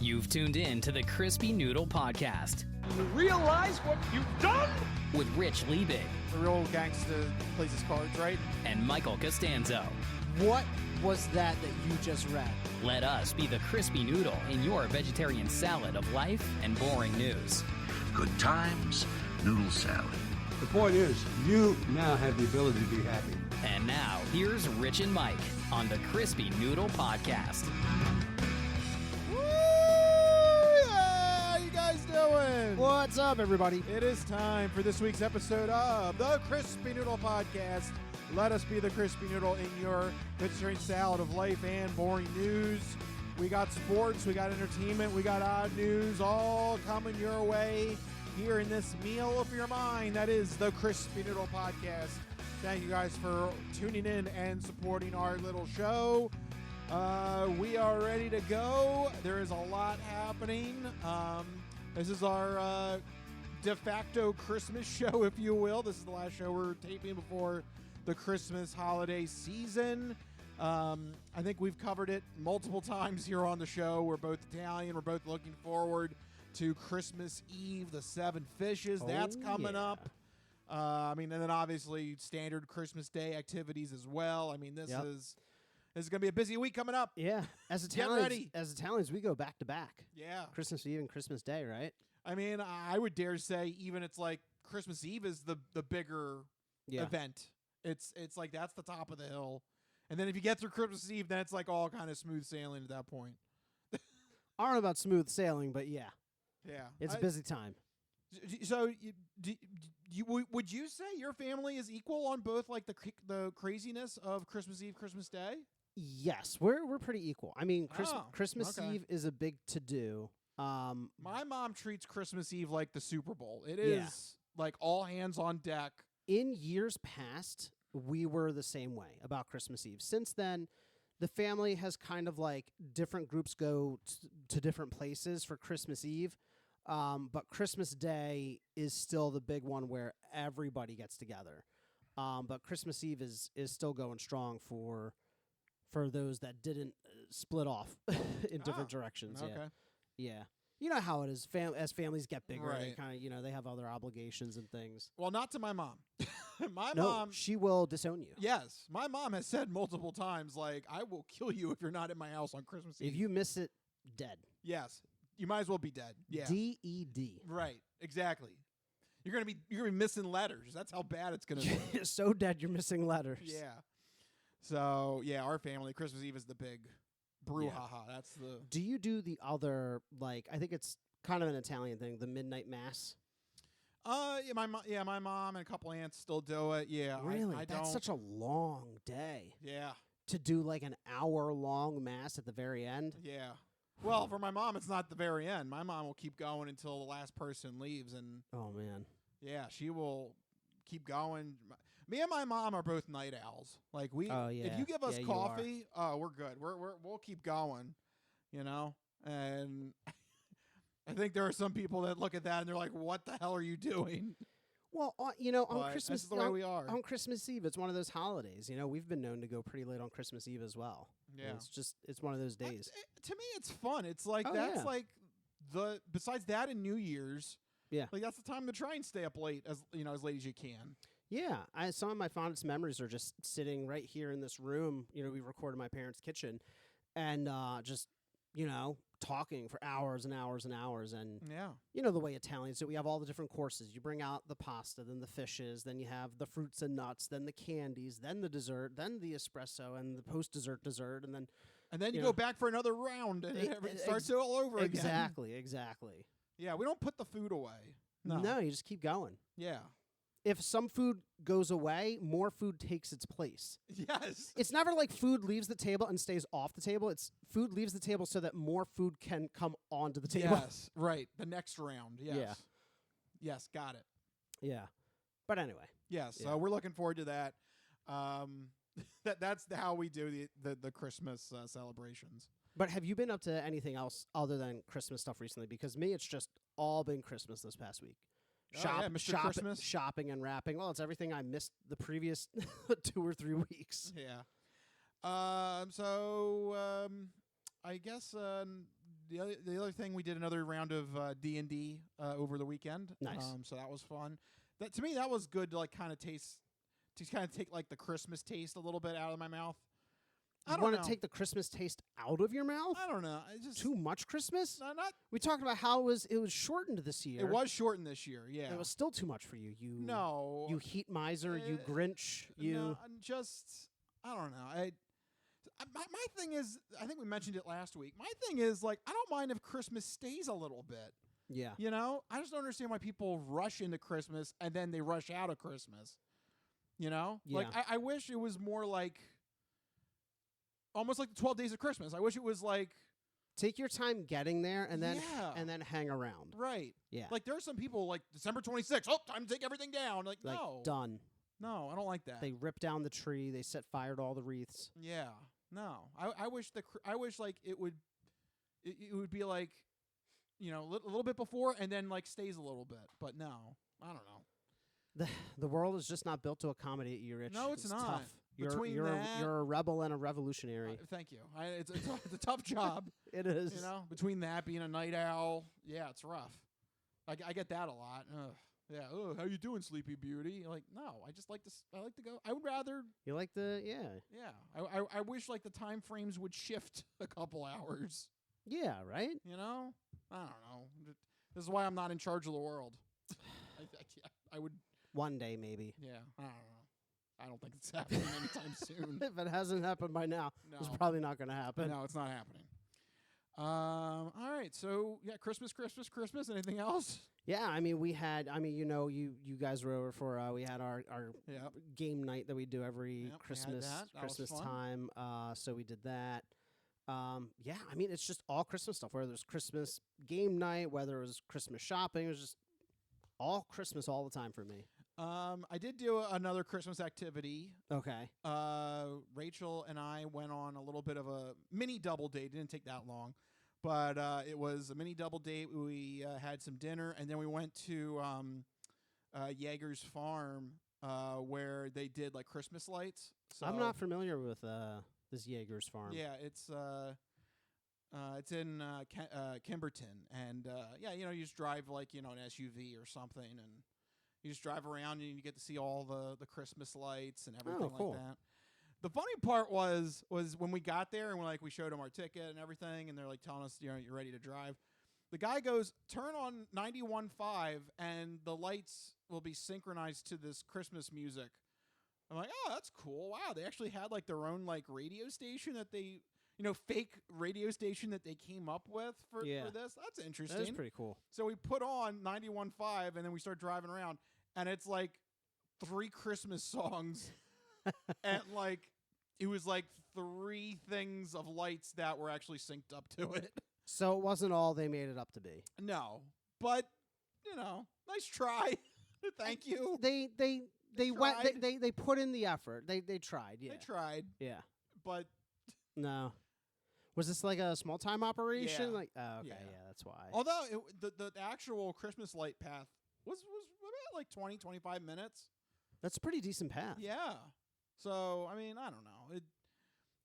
You've tuned in to the Crispy Noodle Podcast. You realize what you've done? With Rich Liebig. The real gangster plays his cards, right? And Michael Costanzo. What was that you just read? Let us be the Crispy Noodle in your vegetarian salad of life and boring news. Good times, noodle salad. The point is, you now have the ability to be happy. And now, here's Rich and Mike on the Crispy Noodle Podcast. Woo! How you guys doing? What's up, everybody? It is time for this week's episode of the Crispy Noodle Podcast. Let us be the Crispy Noodle in your vegetarian salad of life and boring news. We got sports, we got entertainment, we got odd news, all coming your way here in this meal of your mind. That is the Crispy Noodle Podcast. Thank you guys for tuning in and supporting our little show. We are ready to go. There is a lot happening. This is our de facto Christmas show, if you will. This is the last show we're taping before the Christmas holiday season. I think we've covered it multiple times here on the show. We're both Italian. We're both looking forward to Christmas Eve, the Seven Fishes. That's coming up. And then obviously standard Christmas Day activities as well. I mean, this is going to be a busy week coming up. Yeah. As Italians, we go back to back. Yeah. Christmas Eve and Christmas Day, right? I mean, I would dare say even it's like Christmas Eve is the bigger event. It's like that's the top of the hill. And then if you get through Christmas Eve, then it's like all kind of smooth sailing at that point. I don't know about smooth sailing, but yeah. Yeah. It's a busy time. So would you say your family is equal on both like the craziness of Christmas Eve, Christmas Day? Yes, we're pretty equal. I mean, Christmas Eve is a big to-do. My mom treats Christmas Eve like the Super Bowl. It is like all hands on deck. In years past, we were the same way about Christmas Eve. Since then, the family has kind of like different groups go to different places for Christmas Eve. But Christmas Day is still the big one where everybody gets together. But Christmas Eve is still going strong for those that didn't split off in different directions. Okay. Yeah. You know how it is. As families get bigger, right. They kind of, they have other obligations and things. Well, not to my mom. Mom, she will disown you. Yes. My mom has said multiple times, like, I will kill you if you're not at my house on Christmas Eve. If you miss it, dead. Yes. You might as well be dead. Yeah. DED. Right. Exactly. You're gonna be missing letters. That's how bad it's gonna be. So dead you're missing letters. Yeah. So our family, Christmas Eve is the big brouhaha. That's the. Do you do the other, like, I think it's kind of an Italian thing, the midnight mass? My mom and a couple aunts still do it. Yeah. Really? I That's don't. such a long day. Yeah. To do like an hour-long mass at the very end? Yeah. Well, for my mom, it's not the very end. My mom will keep going until the last person leaves, and oh man, yeah, she will keep going. Me and my mom are both night owls. Like if you give us coffee, we're good. We'll keep going, And I think there are some people that look at that and they're like, "What the hell are you doing?" Well, on Christmas, that's the way we are. On Christmas Eve, it's one of those holidays. We've been known to go pretty late on Christmas Eve as well. Yeah, it's one of those days. To me, it's fun. It's like like besides that and New Year's. Yeah, like that's the time to try and stay up late as late as you can. Yeah, some of my fondest memories are just sitting right here in this room. We record in my parents' kitchen, and just talking for hours and hours and hours. And the way Italians do, we have all the different courses. You bring out the pasta, then the fishes, then you have the fruits and nuts, then the candies, then the dessert, then the espresso, and the post-dessert dessert, and then you go back for another round, and it starts all over again. Exactly. Yeah, we don't put the food away. No, you just keep going. Yeah. If some food goes away, more food takes its place. Yes. It's never like food leaves the table and stays off the table. It's food leaves the table so that more food can come onto the table. Yes, right. The next round. Yes. Yeah. Yes, got it. Yeah. But anyway. Yes, so we're looking forward to that. That's how we do the Christmas celebrations. But have you been up to anything else other than Christmas stuff recently? Because me, it's just all been Christmas this past week. Christmas? Shopping and wrapping. Well, it's everything I missed the previous 2 or 3 weeks. Yeah. I guess the other thing, we did another round of D&D over the weekend. Nice. So that was fun. That to me, that was good to like kind of taste, to kind of take like the Christmas taste a little bit out of my mouth. I You don't want know. to take the Christmas taste out of your mouth? I don't know. It's just Too much Christmas? not. We talked about how it was shortened this year. It was shortened this year. Yeah. It was still too much for you. no. You heat miser. You Grinch. No, I'm just. I don't know. My thing is, I think we mentioned it last week. My thing is like, I don't mind if Christmas stays a little bit. Yeah. You know, I just don't understand why people rush into Christmas and then they rush out of Christmas. You know, like Yeah. I wish it was more like almost like the 12 days of Christmas. I wish it was like Take your time getting there, and then Yeah. hang around. right. Yeah. Like there are some people like December 26th. Oh, time to take everything down. Like no, done. no, I don't like that. They rip down the tree. They set fire to all the wreaths. Yeah, no. I wish like it would be like, you know, a little bit before and then like stays a little bit. But no, I don't know. The world is just not built to accommodate you, Rich. No, it's not. Tough. Between you're that- a rebel and a revolutionary. Thank you. It's a tough job. It is. You know, between that being a night owl, yeah, it's rough. I get that a lot. Ugh. Yeah. Oh, how you doing, Sleepy Beauty? Like, no, I just like to. I like to go. I would rather. You like the Yeah. I wish like the time frames would shift a couple hours. yeah, right? You know. I don't know. This is why I'm not in charge of the world. I would. One day maybe. Yeah. I don't know. I don't think it's happening anytime soon. If it hasn't happened by now, it's No. probably not going to happen. No, it's not happening. All right. So yeah, Christmas. Anything else? Yeah, I mean, you guys were over for we had our Yep. game night that we do every Yep, we had Christmas that. That was Christmas fun. time. So we did that. Yeah, I mean, it's just all Christmas stuff. Whether it was Christmas game night, whether it was Christmas shopping, it was just all Christmas all the time for me. I did do another Christmas activity. Okay. Rachel and I went on a little bit of a mini double date. It didn't take that long, but it was a mini double date. We had some dinner, and then we went to Jaeger's farm where they did like Christmas lights. So I'm not familiar with this Jaeger's farm. Yeah, it's in Kimberton, and yeah, you know, you just drive like, you know, an SUV or something, and you just drive around and you get to see all the Christmas lights and everything cool. like that. The funny part was when we got there and we showed them our ticket and everything, and they're like telling us, you know, you're ready to drive. The guy goes, turn on 91.5 and the lights will be synchronized to this Christmas music. I'm like, oh, that's cool. Wow, they actually had like their own like radio station that they, you know, fake radio station that they came up with for this. That's interesting. That is pretty cool. So we put on 91.5 and then we start driving around, and it's like 3 Christmas songs and like it was like 3 things of lights that were actually synced up to it. So it wasn't all they made it up to be. No, but you know, nice try. Thank you. They went. tried. They put in the effort. They tried. Yeah. They tried, Yeah. but No. Was this like a small time operation? Yeah. Like, oh, okay, Yeah. yeah, that's why. although the actual Christmas light path was about like 25 minutes. That's a pretty decent path. Yeah. So, I mean, I don't know.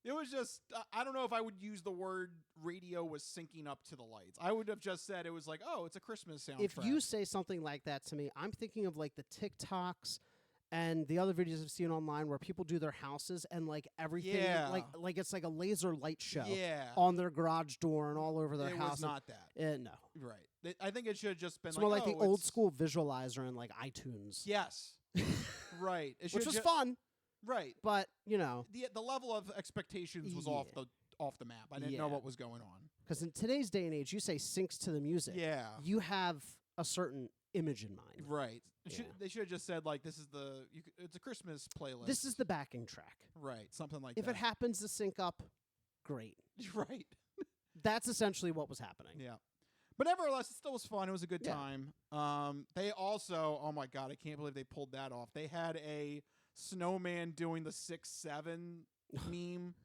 It was just, I don't know if I would use the word radio was syncing up to the lights. I would have just said it was like, oh, it's a Christmas soundtrack. If you say something like that to me, I'm thinking of like the TikToks and the other videos I've seen online where people do their houses and like everything, Yeah. like it's like a laser light show Yeah. on their garage door and all over their it house. was not that. No. Right. I think it should have just been It's like, more like the oh, old it's- school visualizer in like iTunes. Yes. Right. It Which should was ju- fun, Right. but you know, The level of expectations was off the map. I didn't know Yeah. what was going on. because in today's day and age, you say syncs to the music. Yeah. You have a certain image in mind. Right. Yeah. They should have just said like, this is it's a Christmas playlist. This is the backing track. right. Something like If that. it happens to sync up, great. Right. That's essentially what was happening. Yeah. But nevertheless, it still was fun. It was a good Yeah. time. They also, oh my God, I can't believe they pulled that off. They had a snowman doing the 6-7 meme.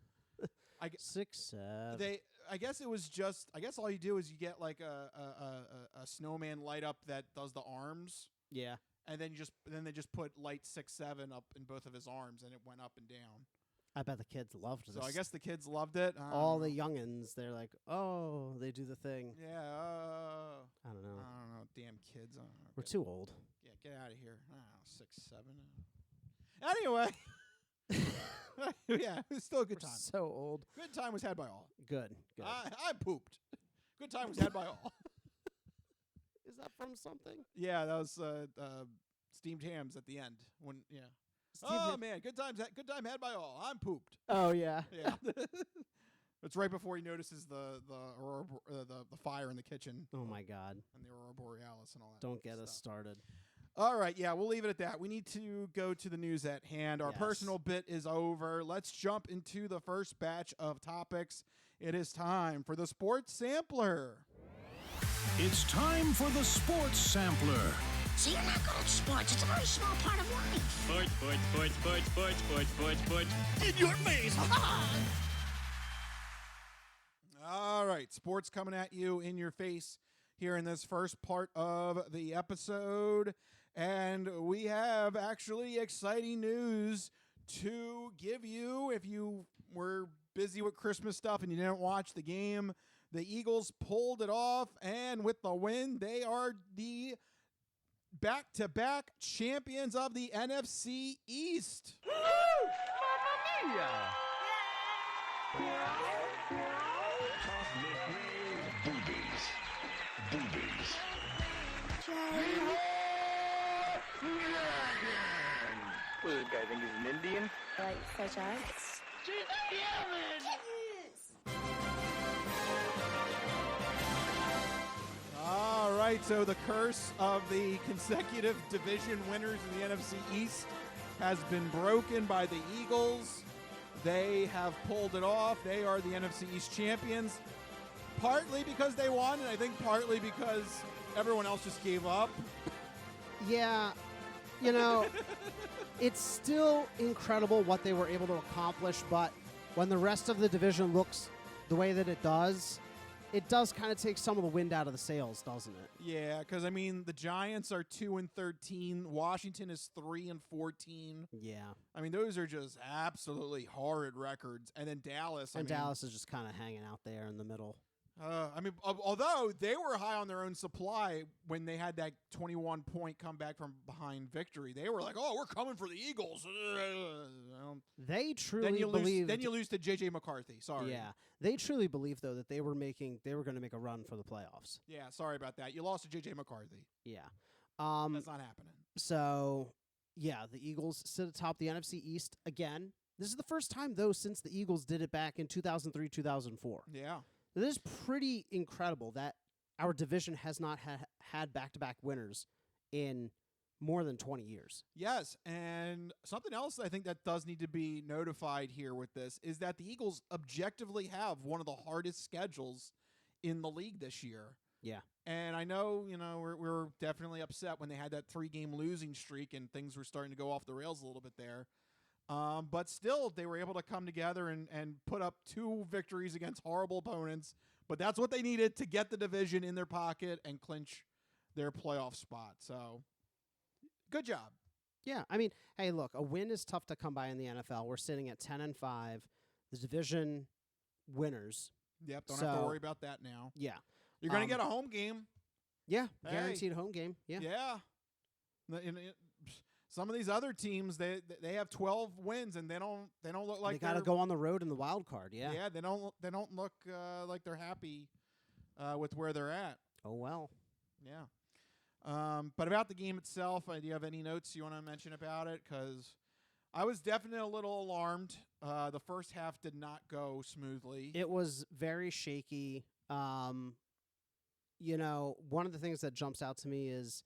6, 7. I guess it was just, I guess all you do is you get like a snowman light up that does the arms, Yeah. and then they just put light 6-7 up in both of his arms, and it went up and down. I bet the kids loved this. So I guess the kids loved it. All the youngins, they're like, oh, they do the thing. Yeah. I don't know. I don't know. Damn kids. I don't know. We're too old. Yeah, get out of here. I don't know, 6, 7. Anyway. Yeah, it was still a good We're time. so old. Good time was had by all. Good. I pooped. Good time was had by all. Is that from something? Yeah, that was steamed hams at the end. When man, good time had by all. I'm pooped. Oh yeah. Yeah. It's right before he notices the fire in the kitchen. Oh my God. And the aurora borealis and all that. Don't get stuff. us started. All right, yeah, we'll leave it at that. We need to go to the news at hand. Our Yes. personal bit is over. Let's jump into the first batch of topics. It is time for the Sports Sampler. It's time for the Sports Sampler. See, you're not good at sports. It's a very small part of life. Sports. In your face. All right, sports coming at you in your face here in this first part of the episode. And we have actually exciting news to give you. If you were busy with Christmas stuff and you didn't watch the game, the Eagles pulled it off, and with the win, they are the back-to-back champions of the NFC East. Woo! Mamma mia! What does this guy think he's an Indian? Like such as? All right, so the curse of the consecutive division winners in the NFC East has been broken by the Eagles. They have pulled it off. They are the NFC East champions, partly because they won, and I think partly because everyone else just gave up. Yeah, you know, it's still incredible what they were able to accomplish, but when the rest of the division looks the way that it does kind of take some of the wind out of the sails, doesn't it? Yeah, because, I mean, the Giants are 2-13. Washington is 3-14. Yeah. I mean, those are just absolutely horrid records. And then Dallas. Dallas is just kind of hanging out there in the middle. Although they were high on their own supply when they had that 21-point comeback from behind victory, they were like, "Oh, we're coming for the Eagles." They truly believed. Then you lose to J.J. McCarthy. Sorry. Yeah, they truly believed though that they were going to make a run for the playoffs. Yeah, sorry about that. You lost to J.J. McCarthy. Yeah, that's not happening. So yeah, the Eagles sit atop the NFC East again. This is the first time though since the Eagles did it back in 2003, 2004. Yeah. It is pretty incredible that our division has not had back-to-back winners in more than 20 years. Yes, and something else I think that does need to be notified here with this is that the Eagles objectively have one of the hardest schedules in the league this year. Yeah. And I know, we're definitely upset when they had that 3-game losing streak and things were starting to go off the rails a little bit there. But still, they were able to come together and put up 2 victories against horrible opponents. But that's what they needed to get the division in their pocket and clinch their playoff spot. So, good job. Yeah, I mean, hey, look, a win is tough to come by in the NFL. We're sitting at 10-5, the division winners. Yep, don't have to worry about that now. Yeah. You're going to get a home game. Yeah, guaranteed home game. Yeah. Yeah. Some of these other teams, they have 12 wins and they don't look like they got to go on the road in the wild card. Yeah. Yeah, they don't look like they're happy with where they're at. Oh well. Yeah. But about the game itself, do you have any notes you want to mention about it? Because I was definitely a little alarmed. The first half did not go smoothly. It was very shaky. One of the things that jumps out to me is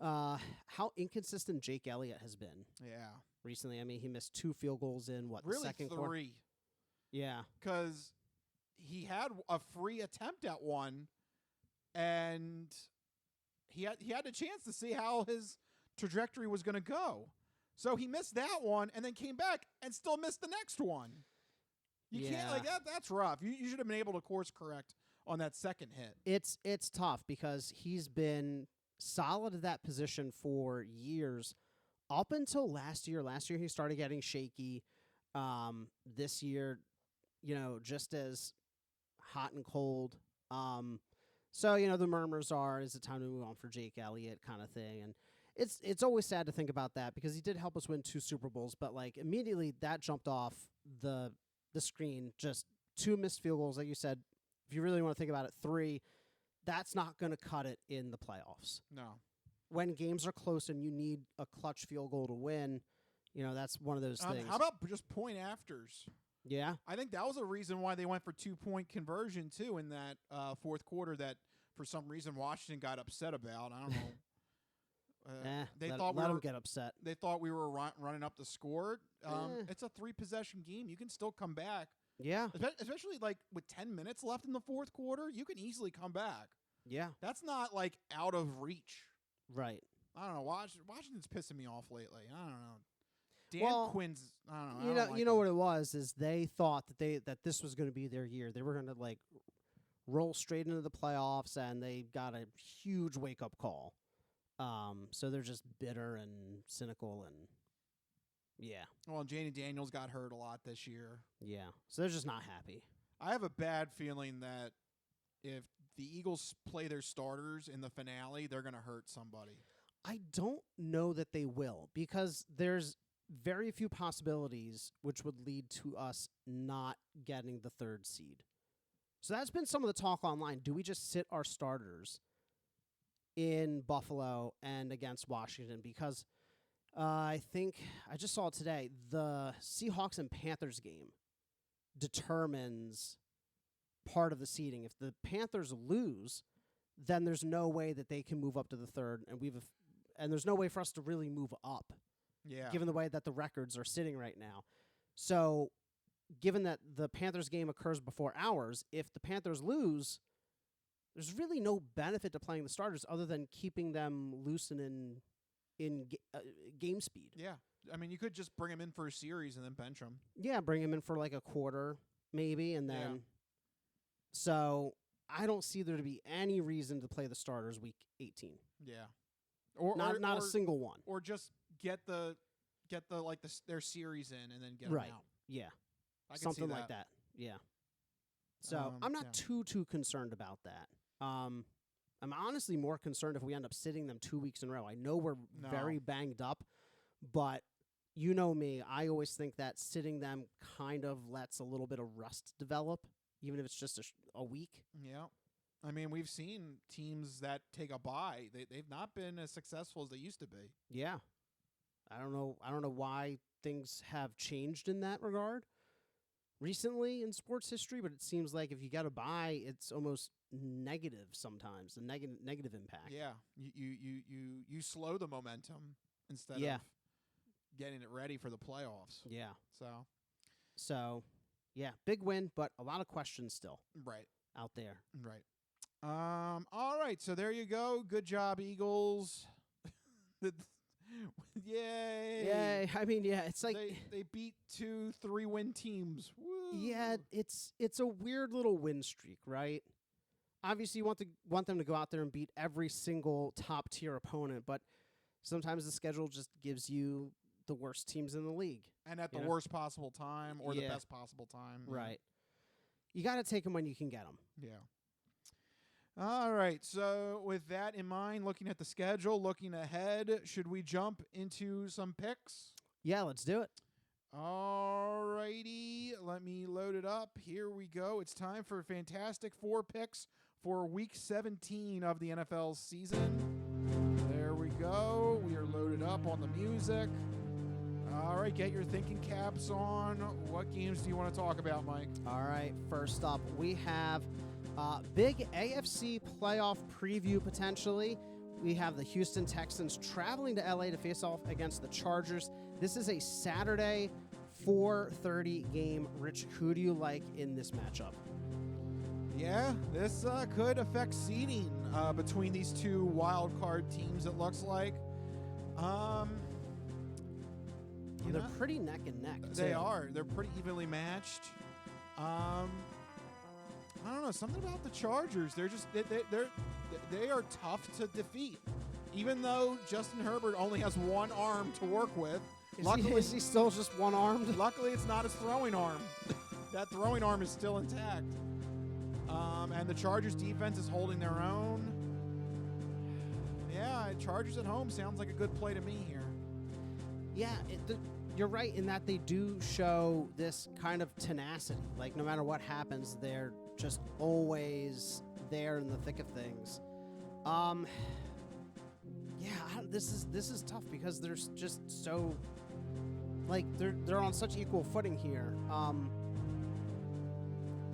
how inconsistent Jake Elliott has been. Yeah. Recently, I mean, he missed 2 field goals in the second quarter? 3. Yeah. Because he had a free attempt at one, and he had a chance to see how his trajectory was going to go. So he missed that one, and then came back and still missed the next one. You can't like that. That's rough. You should have been able to course correct on that second hit. It's tough because he's been solid at that position for years, up until last year. Last year he started getting shaky. This year, just as hot and cold. So, the murmurs are, is it time to move on for Jake Elliott kind of thing? And it's always sad to think about that because he did help us win 2 Super Bowls, but like immediately that jumped off the screen. Just 2 missed field goals, like you said. If you really want to think about it, 3, that's not going to cut it in the playoffs. No. When games are close and you need a clutch field goal to win, that's one of those things. How about just point afters? Yeah. I think that was a reason why they went for 2-point conversion, too, in that fourth quarter that for some reason Washington got upset about. I don't know. Let them get upset. They thought we were running up the score. It's a 3-possession game. You can still come back. Yeah. Especially like with 10 minutes left in the fourth quarter, you can easily come back. Yeah. That's not like out of reach. Right. I don't know. Washington's pissing me off lately. I don't know. Dan Quinn's. I don't know. You know what it was is they thought that this was going to be their year. They were going to like roll straight into the playoffs, and they got a huge wake up call. So they're just bitter and cynical, and yeah. Well, Janie Daniels got hurt a lot this year. Yeah. So they're just not happy. I have a bad feeling that if the Eagles play their starters in the finale, they're going to hurt somebody. I don't know that they will because there's very few possibilities which would lead to us not getting the 3rd seed. So that's been some of the talk online. Do we just sit our starters in Buffalo and against Washington? Because I think I just saw it today. The Seahawks and Panthers game determines part of the seeding. If the Panthers lose, then there's no way that they can move up to the 3rd, and there's no way for us to really move up. Yeah. Given the way that the records are sitting right now. So, given that the Panthers game occurs before ours, if the Panthers lose, there's really no benefit to playing the starters other than keeping them loose and in game speed. Yeah. I mean, you could just bring them in for a series and then bench them. Yeah, bring them in for like a quarter maybe, and then... Yeah. So, I don't see there to be any reason to play the starters week 18. Yeah. Not a single one. Or just get their series in and then get right. them out. Yeah. I can Something see like that. Yeah. So I'm not too concerned about that. I'm honestly more concerned if we end up sitting them 2 weeks in a row. I know we're very banged up, but you know me, I always think that sitting them kind of lets a little bit of rust develop, even if it's just a week. Yeah. I mean, we've seen teams that take a bye. They've not been as successful as they used to be. Yeah. I don't know why things have changed in that regard recently in sports history, but it seems like if you got a bye, it's almost negative sometimes, a negative impact. Yeah. You slow the momentum instead of getting it ready for the playoffs. Yeah. So, yeah, big win, but a lot of questions still. Right. Out there. Right. All right, so there you go. Good job, Eagles. Yay. Yay. I mean, yeah, it's like they beat 2 3-win teams. Woo. Yeah, it's a weird little win streak, right? Obviously, you want them to go out there and beat every single top-tier opponent, but sometimes the schedule just gives you the worst teams in the league. And at the worst possible time or the best possible time. Right. You got to take them when you can get them. Yeah. All right. So with that in mind, looking at the schedule, looking ahead, should we jump into some picks? Yeah, let's do it. All righty. Let me load it up. Here we go. It's time for Fantastic Four picks for Week 17 of the NFL season. There we go. We are loaded up on the music. All right, get your thinking caps on. What games do you want to talk about, Mike? All right, first up, we have big AFC playoff preview potentially. We have the Houston Texans traveling to LA to face off against the Chargers. This is a Saturday 4:30 game. Rich, who do you like in this matchup? Yeah, this could affect seeding between these two wild card teams, it looks like. They're pretty neck and neck, too. They are. They're pretty evenly matched. I don't know. Something about the Chargers. They're just they are tough to defeat. Even though Justin Herbert only has one arm to work with, Is he still just one-armed? Luckily, it's not his throwing arm. That throwing arm is still intact. And the Chargers defense is holding their own. Yeah, Chargers at home sounds like a good play to me here. Yeah, you're right in that they do show this kind of tenacity. Like, no matter what happens, they're just always there in the thick of things. This is tough because they're just so, like, they're on such equal footing here.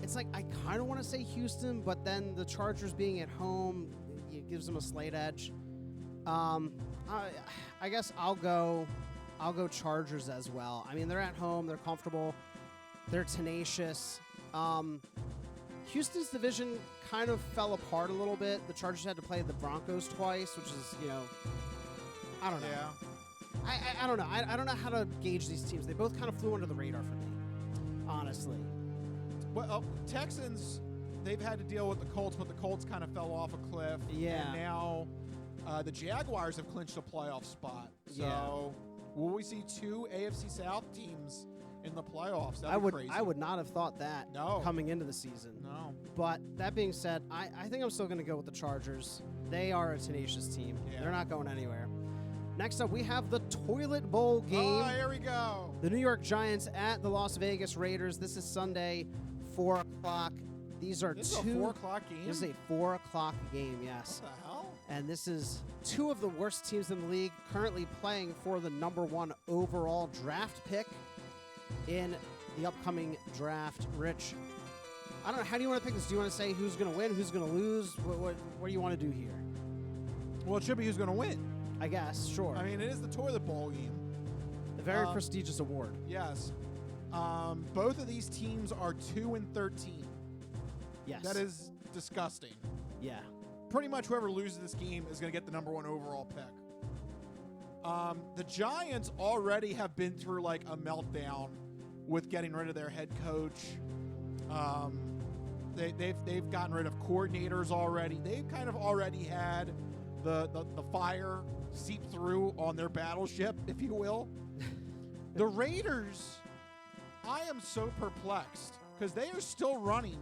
It's like I kind of want to say Houston, but then the Chargers being at home, it gives them a slight edge. I guess I'll go Chargers as well. I mean, they're at home, they're comfortable, they're tenacious. Houston's division kind of fell apart a little bit. The Chargers had to play the Broncos twice, which is, I don't know. Yeah. I don't know. I don't know how to gauge these teams. They both kind of flew under the radar for me, honestly. Well, Texans, they've had to deal with the Colts, but the Colts kind of fell off a cliff. Yeah. And now the Jaguars have clinched a playoff spot. So will we see two AFC South teams in the playoffs? That'd be crazy. I would not have thought that coming into the season. No. But that being said, I think I'm still going to go with the Chargers. They are a tenacious team. Yeah. They're not going anywhere. Next up, we have the Toilet Bowl game. Oh, here we go. The New York Giants at the Las Vegas Raiders. This is Sunday, 4 o'clock. This is a 4 o'clock game? This is a 4 o'clock game, yes. What the hell? And this is two of the worst teams in the league currently playing for the #1 overall draft pick in the upcoming draft. Rich, I don't know. How do you want to pick this? Do you want to say who's going to win, who's going to lose? What do you want to do here? Well, it should be who's going to win. I guess, sure. I mean, it is the Toilet Bowl game. A very prestigious award. Yes. Both of these teams are 2-13. Yes. That is disgusting. Yeah. Pretty much whoever loses this game is going to get the #1 overall pick. The Giants already have been through like a meltdown with getting rid of their head coach. They've gotten rid of coordinators already. They've kind of already had the fire seep through on their battleship, if you will. The Raiders, I am so perplexed because they are still running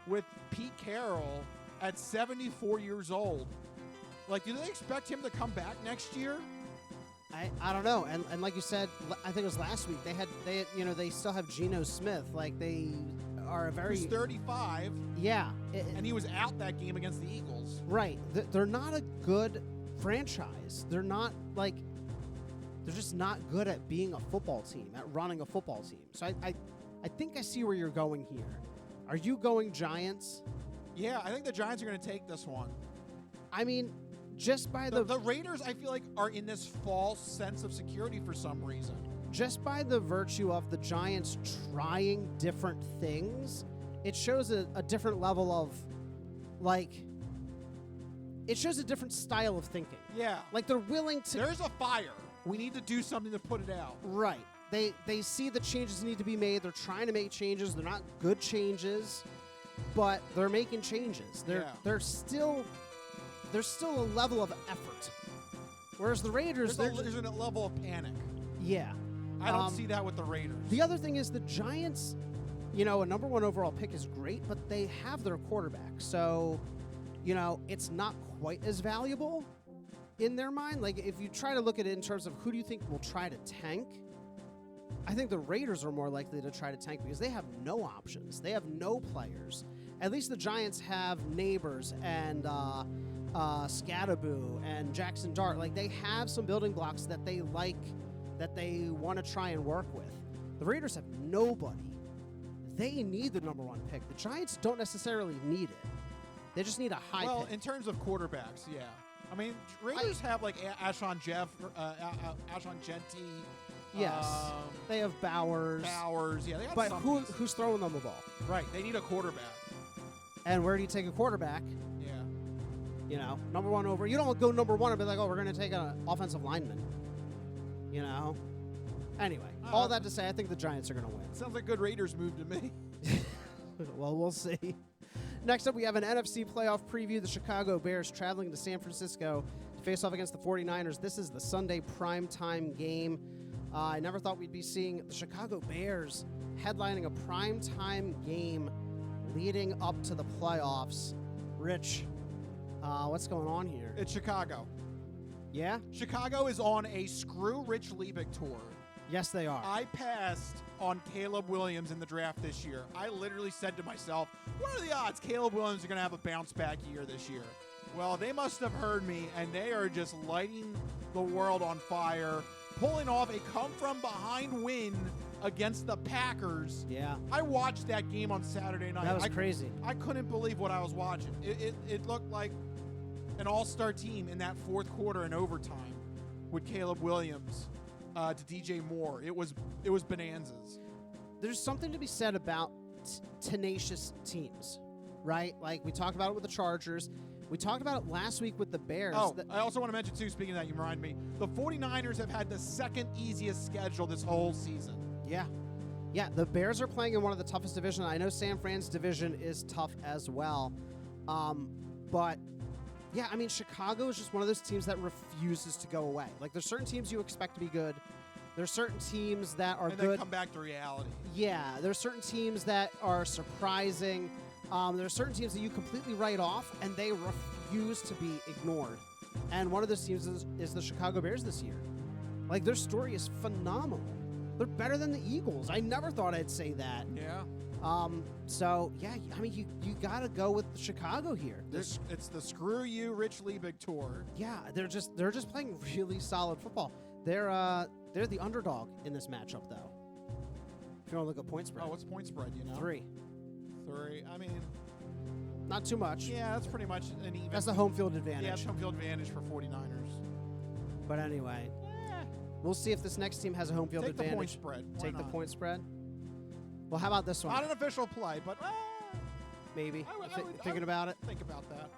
with Pete Carroll at 74 years old. Like, do they expect him to come back next year? I don't know. And like you said, I think it was last week, they still have Geno Smith. Like, they are a very... He's 35. Yeah. And he was out that game against the Eagles. Right. They're not a good franchise. They're not, like... They're just not good at being a football team, at running a football team. So I think I see where you're going here. Are you going Giants? Yeah, I think the Giants are going to take this one. I mean, just by the Raiders, I feel like, are in this false sense of security for some reason. Just by the virtue of the Giants trying different things, it shows a different level of, like, it shows a different style of thinking. Yeah. Like, they're willing to... There's a fire. We need to do something to put it out. Right. They see the changes need to be made. They're trying to make changes. They're not good changes, but they're making changes. There's still a level of effort. Whereas the Raiders, there's a level of panic. Yeah. I don't see that with the Raiders. The other thing is the Giants, a #1 overall pick is great, but they have their quarterback. So, it's not quite as valuable in their mind. Like, if you try to look at it in terms of who do you think will try to tank, I think the Raiders are more likely to try to tank because they have no options. They have no players. At least the Giants have Neighbors and Scatterboo and Jackson Dart. Like, they have some building blocks that they like, that they want to try and work with. The Raiders have nobody. They need the #1 pick. The Giants don't necessarily need it. They just need a high pick. Well, in terms of quarterbacks, yeah. I mean, Raiders have, like, Ashon Genty. Yes. They have Bowers. Yeah, they got but some who's throwing them the ball? Right. They need a quarterback. And where do you take a quarterback? Yeah. #1 over. You don't go #1 and be like, oh, we're going to take an offensive lineman. Anyway, all that to say, I think the Giants are going to win. Sounds like a good Raiders move to me. Well, we'll see. Next up, we have an NFC playoff preview. The Chicago Bears traveling to San Francisco to face off against the 49ers. This is the Sunday primetime game. I never thought we'd be seeing the Chicago Bears headlining a primetime game leading up to the playoffs. Rich, what's going on here? It's Chicago. Yeah? Chicago is on a screw Rich Liebig tour. Yes, they are. I passed on Caleb Williams in the draft this year. I literally said to myself, what are the odds Caleb Williams is going to have a bounce-back year this year? Well, they must have heard me, and they are just lighting the world on fire, pulling off a come-from-behind win against the Packers. Yeah. I watched that game on Saturday night. That was crazy. I couldn't believe what I was watching. It looked like an all-star team in that fourth quarter in overtime with Caleb Williams to DJ Moore. It was bonanzas. There's something to be said about tenacious teams, right? Like we talked about it with the Chargers. We talked about it last week with the Bears. Oh, I also want to mention, too, speaking of that, you remind me, the 49ers have had the second easiest schedule this whole season. Yeah. Yeah, the Bears are playing in one of the toughest divisions. I know San Fran's division is tough as well. But, yeah, I mean, Chicago is just one of those teams that refuses to go away. Like, there's certain teams you expect to be good. There's certain teams that are and good. And come back to reality. Yeah, there's certain teams that are surprising. There are certain teams that you completely write off, and they refuse to be ignored. And one of those teams is the Chicago Bears this year. Like, their story is phenomenal. They're better than the Eagles. I never thought I'd say that. Yeah. So, yeah, I mean, you got to go with Chicago here. It's the screw you, Rich Liebig tour. Yeah, they're just playing really solid football. They're the underdog in this matchup, though. If you want to look at point spread. Oh, what's point spread, you know? 3. I mean, not too much. Yeah, that's pretty much an even. That's the home field advantage. Yeah, it's home field advantage for 49ers. But anyway, we'll see if this next team has a home field advantage. Take the point spread. Why Take not? the point spread. Well, how about this one? Not an official play, but maybe. Thinking about it. Think about that.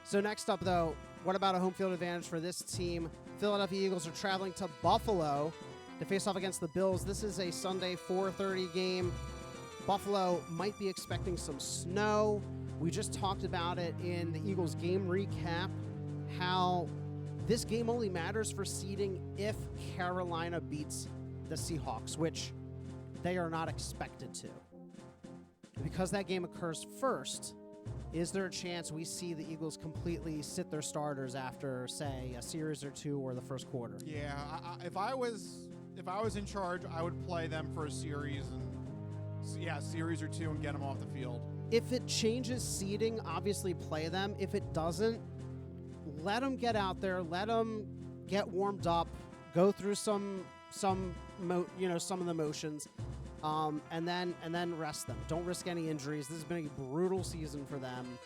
So next up, though, what about a home field advantage for this team? Philadelphia Eagles are traveling to Buffalo to face off against the Bills. This is a Sunday 4:30 game. Buffalo might be expecting some snow. We just talked about it in the Eagles game recap, how this game only matters for seeding if Carolina beats the Seahawks, which they are not expected to. Because that game occurs first, is there a chance we see the Eagles completely sit their starters after, say, a series or two or the first quarter? Yeah, if I was in charge, I would play them for a series series or two and get them off the field. If it changes seeding, obviously play them. If it doesn't, let them get out there, let them get warmed up, go through some of the motions, and then rest them. Don't risk any injuries. This has been a brutal season for them.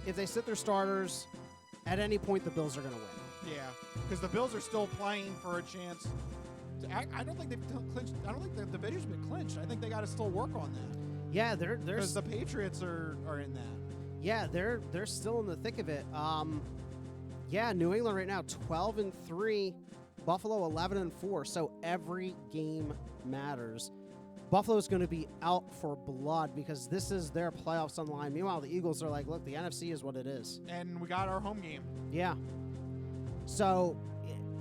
If they sit their starters, at any point the Bills are going to win. Yeah, because the Bills are still playing for a chance. I don't think they've clinched. I don't think the division's been clinched. I think they got to still work on that. Yeah, they're because the Patriots are in that. Yeah, they're still in the thick of it. Yeah, New England right now 12-3, Buffalo 11-4. So every game matters. Buffalo's going to be out for blood because this is their playoffs on the line. Meanwhile, the Eagles are like, look, the NFC is what it is. And we got our home game. Yeah. So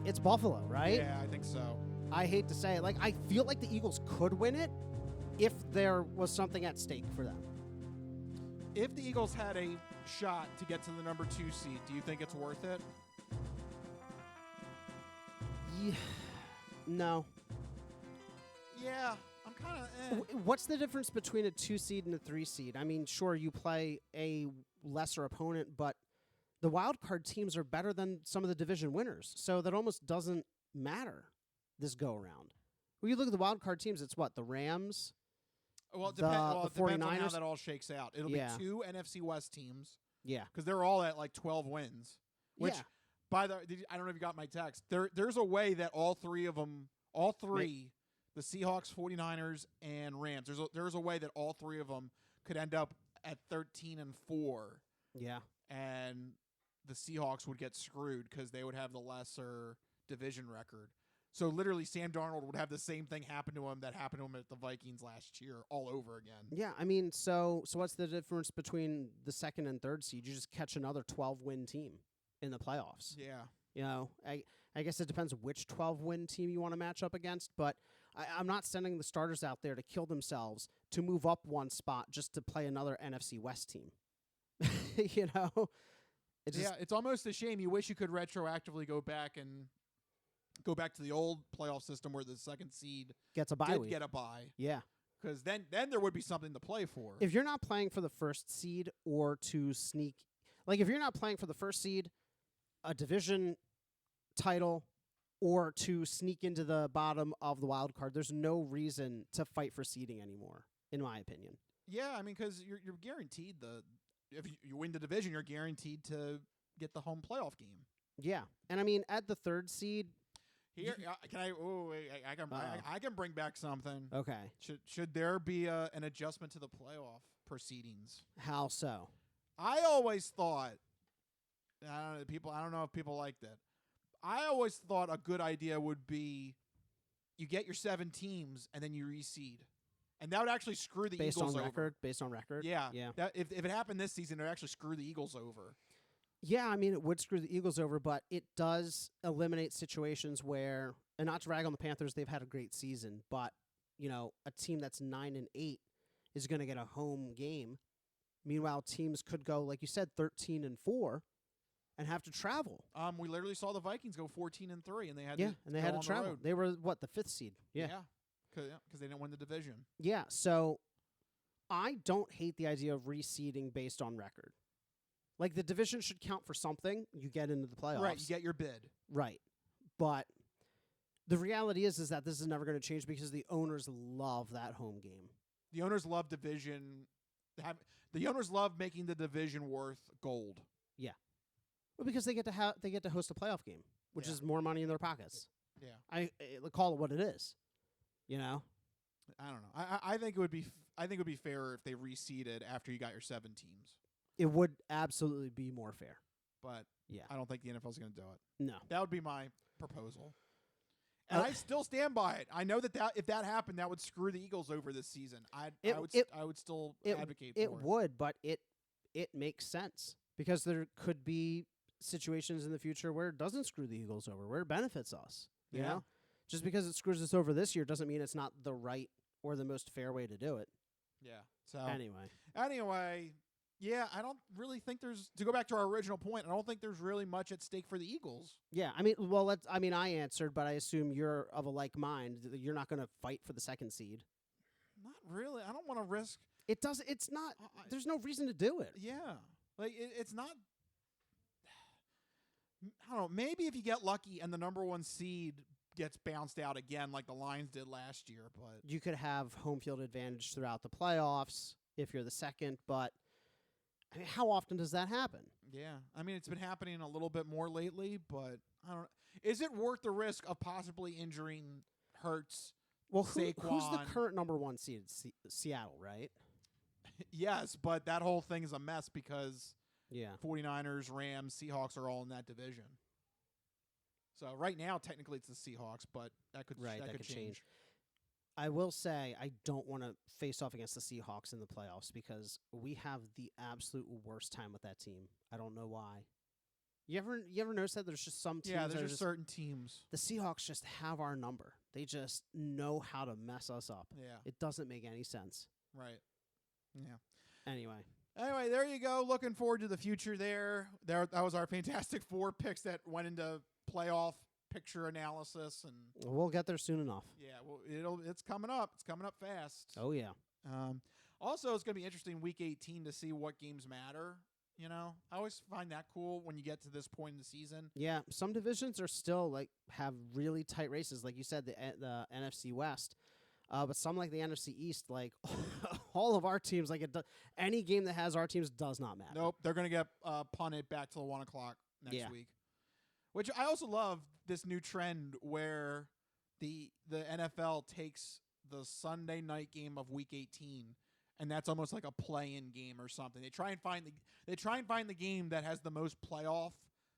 it's Buffalo, right? Yeah, I think so. I hate to say it. Like, I feel like the Eagles could win it if there was something at stake for them. If the Eagles had a shot to get to the number 2 seed, do you think it's worth it? Yeah. No. Yeah, I'm kind of What's the difference between a 2 seed and a 3 seed? I mean, sure, you play a lesser opponent, but the wild card teams are better than some of the division winners. So that almost doesn't matter this go around. When you look at the wild card teams, it's what? The Rams? Well, it the depends on 49ers? how that all shakes out. It'll be 2 NFC West teams. Yeah. Because they're all at like 12 wins. Which, I don't know if you got my text. There's a way that all three, the Seahawks, 49ers, and Rams, there's a way that all three of them could end up at 13-4. Yeah. And the Seahawks would get screwed because they would have the lesser division record. So literally, Sam Darnold would have the same thing happen to him that happened to him at the Vikings last year, all over again. Yeah, I mean, so what's the difference between the 2nd and 3rd seed? You just catch another 12-win team in the playoffs. Yeah. You know, I guess it depends which 12-win team you want to match up against, but I'm not sending the starters out there to kill themselves to move up one spot just to play another NFC West team. You know? It's almost a shame. You wish you could retroactively go back to the old playoff system where the second seed gets a bye did week. get a bye. Yeah. Because then there would be something to play for. If you're not playing for the first seed or to sneak, like if you're not playing for the first seed, a division title, or to sneak into the bottom of the wild card, there's no reason to fight for seeding anymore, in my opinion. Yeah, I mean, because you're guaranteed if you win the division, you're guaranteed to get the home playoff game. Yeah, and I mean at the third seed. Here, can I? Oh, wait, I can bring back something. Okay. Should there be an adjustment to the playoff proceedings? How so? I always thought. I don't know if people like that. I always thought a good idea would be you get your 7 teams and then you reseed. And that would actually screw the Eagles over. Based on record? Yeah. Yeah. If it happened this season, it would actually screw the Eagles over. Yeah, I mean, it would screw the Eagles over, but it does eliminate situations where, and not to rag on the Panthers, they've had a great season, but, you know, a team that's 9-8 is going to get a home game. Meanwhile, teams could go, like you said, 13-4 and have to travel. We literally saw the Vikings go 14-3, and they had to travel. They were what, the 5th seed? Yeah, because they didn't win the division. Yeah, so I don't hate the idea of reseeding based on record. Like the division should count for something. You get into the playoffs, right? You get your bid, right? But the reality is that this is never going to change because the owners love that home game. The owners love division. The owners love making the division worth gold. Yeah. Well, because they get to host a playoff game, which is more money in their pockets. Yeah. I call it what it is. You know. I don't know. I think it would be fairer if they reseeded after you got your 7 teams. It would absolutely be more fair. But yeah, I don't think the NFL is going to do it. No. That would be my proposal. And I still stand by it. I know that if that happened, that would screw the Eagles over this season. I would still advocate for it. It would, but it makes sense because there could be situations in the future where it doesn't screw the Eagles over, where it benefits us. You know? Just because it screws us over this year doesn't mean it's not the right or the most fair way to do it. Yeah. So anyway, yeah, I don't really think to go back to our original point, I don't think there's really much at stake for the Eagles. Yeah, I mean, I answered, but I assume you're of a like mind. You're not going to fight for the 2nd seed. Not really. I don't want to risk. It's not. There's no reason to do it. Yeah. Like, it's not. I don't know. Maybe if you get lucky and the number 1 seed gets bounced out again like the Lions did last year, but you could have home field advantage throughout the playoffs if you're the 2nd, but I mean, how often does that happen? Yeah. I mean, it's been happening a little bit more lately, but I don't know. Is it worth the risk of possibly injuring Hurts? Well, Saquon? Who's the current number 1 seed? Seattle, right? Yes, but that whole thing is a mess because 49ers, Rams, Seahawks are all in that division. So right now, technically, it's the Seahawks, but that could change. I will say I don't want to face off against the Seahawks in the playoffs because we have the absolute worst time with that team. I don't know why. You ever notice that there's just some teams? Yeah, there's just certain teams. The Seahawks just have our number. They just know how to mess us up. Yeah. It doesn't make any sense. Right. Yeah. Anyway, there you go. Looking forward to the future there. That was our Fantastic Four picks that went into playoff picture analysis, and we'll get there soon enough. Yeah, well, it's coming up. It's coming up fast. Oh yeah. Also, it's going to be interesting week 18 to see what games matter. You know, I always find that cool when you get to this point in the season. Yeah, some divisions are still have really tight races, like you said, the NFC West. But some like the NFC East, like all of our teams, any game that has our teams does not matter. Nope, they're going to get punted back till 1 o'clock next week. Which I also love this new trend where the NFL takes the Sunday night game of Week 18, and that's almost like a play-in game or something. They try and find the game that has the most playoff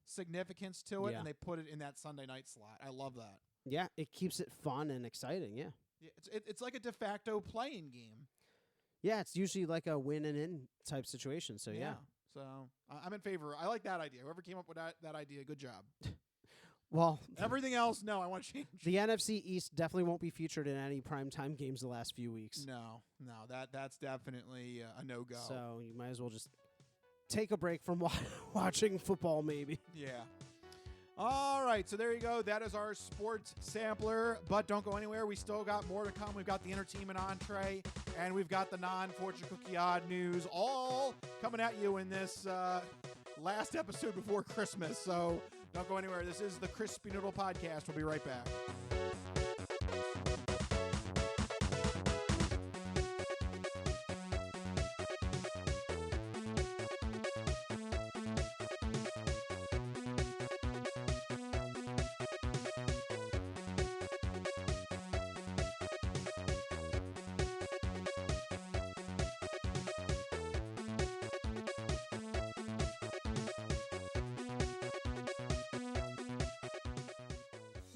significance to it, and they put it in that Sunday night slot. I love that. Yeah, it keeps it fun and exciting. Yeah. It's like a de facto play-in game. Yeah, it's usually like a win and in type situation. So yeah. So I'm in favor. I like that idea. Whoever came up with that idea, good job. Well, Everything else, no, I want to change. the NFC East definitely won't be featured in any primetime games the last few weeks. No, that's definitely a no-go. So you might as well just take a break from watching football, maybe. Yeah. All right, so there you go. That is our sports sampler. But don't go anywhere. We still got more to come. We've got the entertainment entree, and we've got the non-fortune cookie odd news, all coming at you in this last episode before Christmas. So don't go anywhere. This is the Crispy Noodle Podcast. We'll be right back.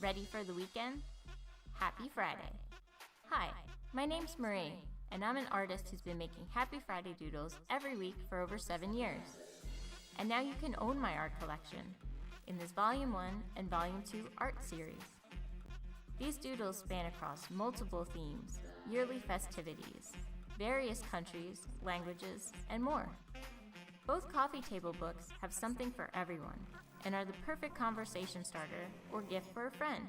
Ready for the weekend? Happy Friday. Hi, my name's Marie, and I'm an artist who's been making Happy Friday doodles every week for over 7 years. And now you can own my art collection in this Volume 1 and Volume 2 art series. These doodles span across multiple themes, yearly festivities, various countries, languages, and more. Both coffee table books have something for everyone and are the perfect conversation starter or gift for a friend.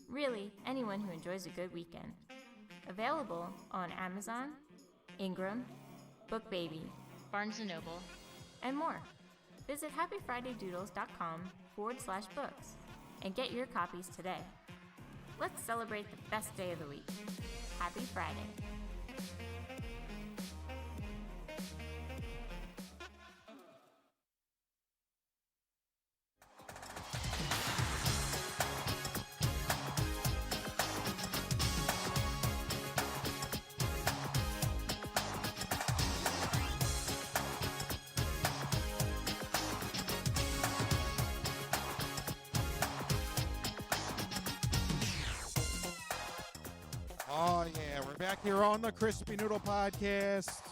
Really, anyone who enjoys a good weekend. Available on Amazon, Ingram, BookBaby, Barnes & Noble, and more. Visit happyfridaydoodles.com/books and get your copies today. Let's celebrate the best day of the week. Happy Friday. Oh, yeah, we're back here on the Crispy Noodle Podcast.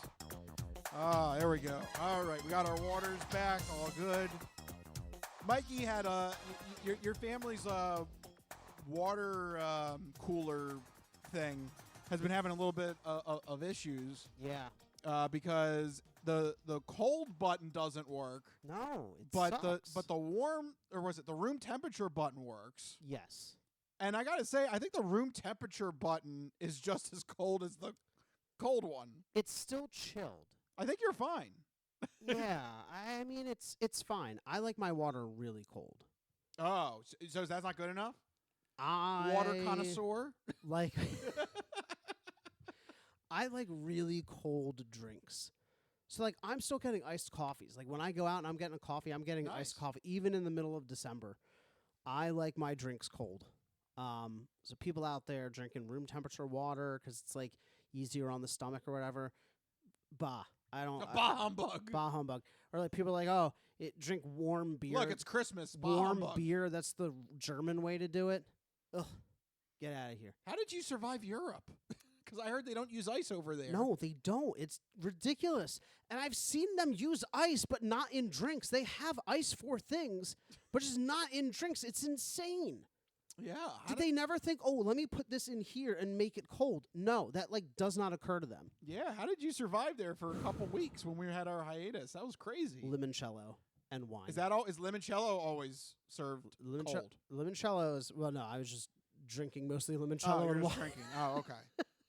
There we go. All right, we got our waters back, all good. Mikey had your family's water cooler thing has been having a little bit of issues. Yeah. Because the cold button doesn't work. No, it but sucks. the warm, or was it the room temperature button works? Yes. And I gotta say, I think the room temperature button is just as cold as the cold one. It's still chilled. I think you're fine. Yeah, I mean it's fine. I like my water really cold. Oh, so is that not good enough? Water connoisseur? Like I like really cold drinks. So like I'm still getting iced coffees. Like when I go out and I'm getting a coffee, I'm getting iced coffee even in the middle of December. I like my drinks cold. So people out there drinking room temperature water because it's like easier on the stomach or whatever. I don't. Bah humbug. Bah humbug. Or like people are like, oh, drink warm beer. Look, it's Christmas. Bah warm humbug. beer. That's the German way to do it. Ugh, get out of here. How did you survive Europe? Because I heard they don't use ice over there. No, they don't. It's ridiculous. And I've seen them use ice, but not in drinks. They have ice for things, but just not in drinks. It's insane. Yeah. Did they never think, oh, let me put this in here and make it cold? No, that like does not occur to them. Yeah. How did you survive there for a couple weeks when we had our hiatus? That was crazy. Limoncello and wine. Is that all? Is limoncello always served cold? Limoncello is, well, no, I was just drinking mostly limoncello Oh, you're and just wine. drinking. Oh, okay.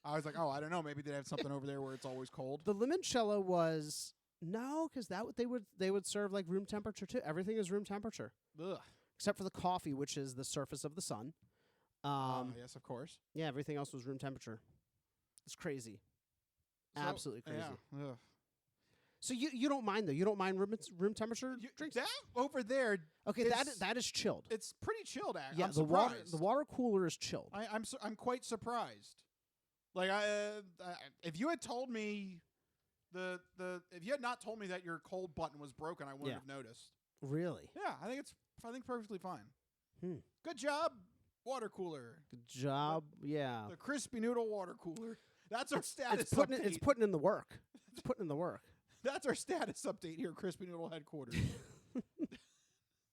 I was like, oh, I don't know. Maybe they have something over there where it's always cold. The limoncello was, no, because they would serve like room temperature too. Everything is room temperature. Ugh. Except for the coffee, which is the surface of the sun. Yes, of course. Yeah, everything else was room temperature. It's crazy. So, Absolutely crazy. Yeah. Ugh. So you don't mind though? You don't mind room temperature drinks? That over there. Okay, that is chilled. It's pretty chilled. Actually, Yeah, I'm the water cooler is chilled. I'm quite surprised. Like if you had told me if you had not told me that your cold button was broken, I wouldn't have noticed. Really? Yeah, I think perfectly fine. Hmm. Good job, water cooler. Good job. Yeah. The Crispy Noodle water cooler. That's our status. It's putting in the work. It's putting in the work. That's our status update here, Crispy Noodle headquarters.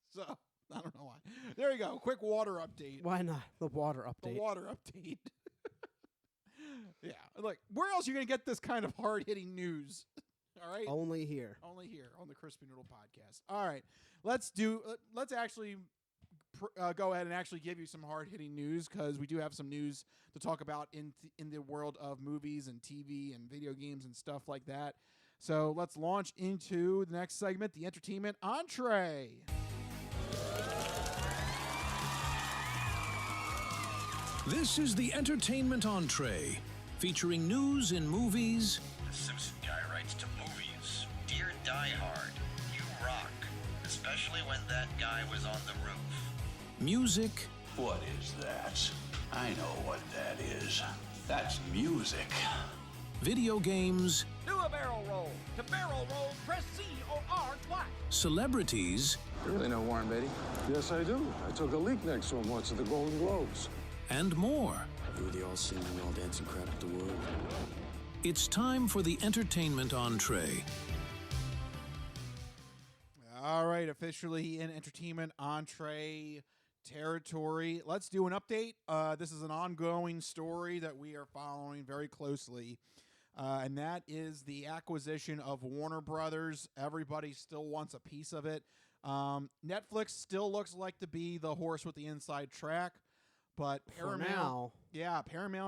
So, I don't know why. There you go. Quick water update. Why not? The water update. The water update. Yeah. Like, where else are you going to get this kind of hard-hitting news? All right? Only here. Only here on the Crispy Noodle Podcast. All right. Let's actually go ahead and actually give you some hard-hitting news, because we do have some news to talk about in the world of movies and TV and video games and stuff like that. So let's launch into the next segment, the entertainment entree. This is the entertainment entree, featuring news in movies. The Simpson guy writes to movies. Dear Die Hard, you rock. Especially when that guy was on the roof. Music. What is that? I know what that is. That's music. Video games. Do a barrel roll. To barrel roll, press C or R twice. Celebrities. You really know Warren Beatty? Yes, I do. I took a leak next to him once at the Golden Globes. And more. You were the all-singing, all-dancing crap of the world. It's time for the entertainment entree. All right, officially in entertainment entree territory. Let's do an update. This is an ongoing story that we are following very closely, and that is the acquisition of Warner Brothers. Everybody still wants a piece of it. Netflix still looks like to be the horse with the inside track, but Paramount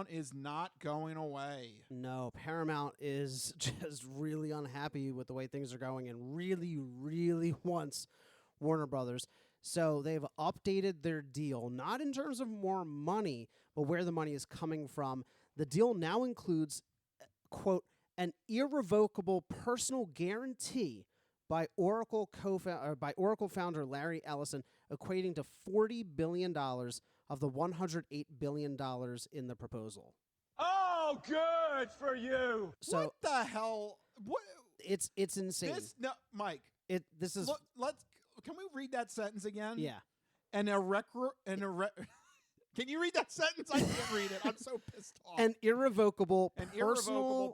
is not going away. No, Paramount is just really unhappy with the way things are going and really, really wants Warner Brothers. So they've updated their deal, not in terms of more money, but where the money is coming from. The deal now includes, quote, an irrevocable personal guarantee by Oracle founder Larry Ellison, equating to $40 billion of the $108 billion in the proposal. Oh, good for you. So, what the hell? What? It's insane. Mike. This is. Can we read that sentence again? Yeah. Can you read that sentence? I can't read it. I'm so pissed off. An irrevocable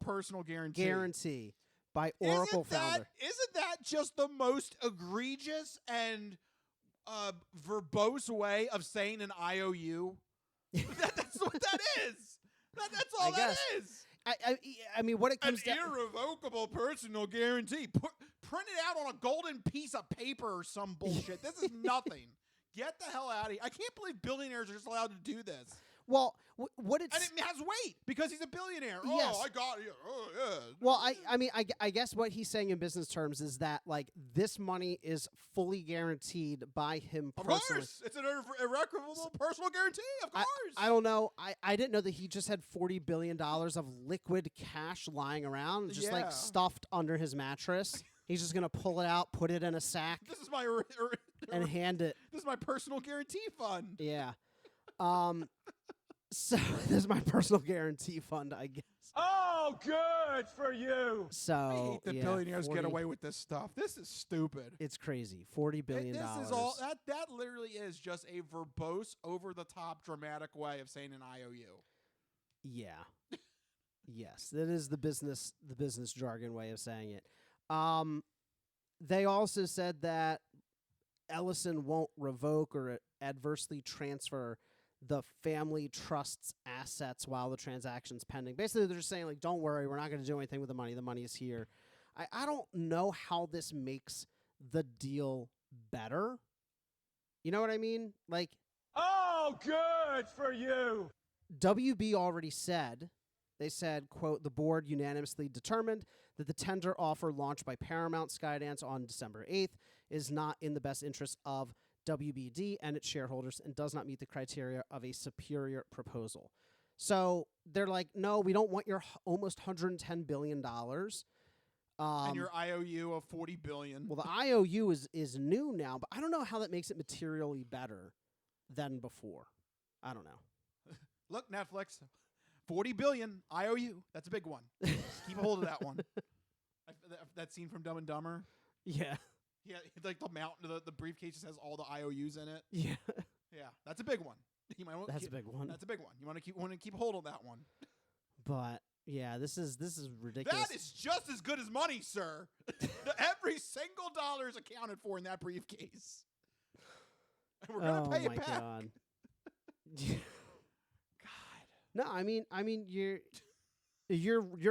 personal guarantee by Oracle founder. Isn't that just the most egregious and verbose way of saying an IOU? That's what that is. That's all that is. I mean, what it comes down... An irrevocable personal guarantee. Print it out on a golden piece of paper or some bullshit. This is nothing. Get the hell out of here. I can't believe billionaires are just allowed to do this. Well, what it's... And it has weight because he's a billionaire. Yes. Oh, I got it. Oh, yeah. Well, I guess what he's saying in business terms is that, like, this money is fully guaranteed by him personally. Of course. It's an irrevocable personal guarantee. Of course. I don't know. I didn't know that he just had $40 billion of liquid cash lying around, just, like, stuffed under his mattress. He's just going to pull it out, put it in a sack, This is my and hand it. This is my personal guarantee fund. Yeah. So this is my personal guarantee fund, I guess. Oh, good for you. So I hate that billionaires get away with this stuff. This is stupid. It's crazy. $40 billion. This is all that literally is just a verbose, over the top, dramatic way of saying an IOU. Yeah. Yes, that is the business jargon way of saying it. They also said that Ellison won't revoke or adversely transfer the family trust's assets while the transaction's pending. Basically, they're just saying, like, don't worry, we're not going to do anything with the money. The money is here. I don't know how this makes the deal better. You know what I mean? Like, oh, good for you. WB already said, they said, quote, the board unanimously determined that the tender offer launched by Paramount Skydance on December 8th is not in the best interest of WBD and its shareholders and does not meet the criteria of a superior proposal. So they're like, no, we don't want your almost $110 billion. And your IOU of $40 billion. Well, the IOU is new now, but I don't know how that makes it materially better than before. I don't know. Look, Netflix, $40 billion IOU. That's a big one. Keep a hold of that one. That scene from Dumb and Dumber. Yeah. Yeah, like the mountain, the briefcase just has all the IOUs in it. Yeah. Yeah, that's a big one. That's a big one. That's a big one. You want to keep hold of that one. But yeah, this is ridiculous. That is just as good as money, sir. Every single dollar is accounted for in that briefcase. We're gonna pay my it back. God. No, I mean you're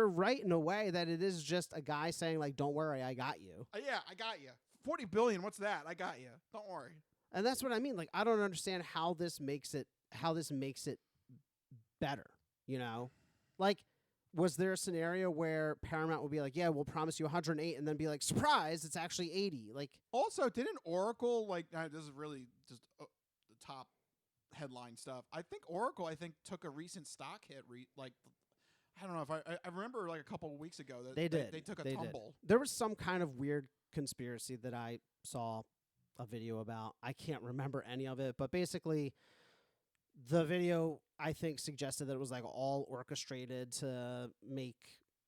right in a way that it is just a guy saying like, "Don't worry, I got you." Yeah, I got you. 40 billion. What's that? I got you. Don't worry. And that's what I mean. Like, I don't understand how this makes it better. You know, like, was there a scenario where Paramount would be like, "Yeah, we'll promise you 108," and then be like, "Surprise, it's actually 80." Like, also, didn't Oracle this is really just the top headline stuff. I think Oracle took a recent stock hit. I don't know if I remember like a couple of weeks ago that they took a tumble. There was some kind of weird conspiracy that I saw a video about. I can't remember any of it, but basically the video I think suggested that it was like all orchestrated to make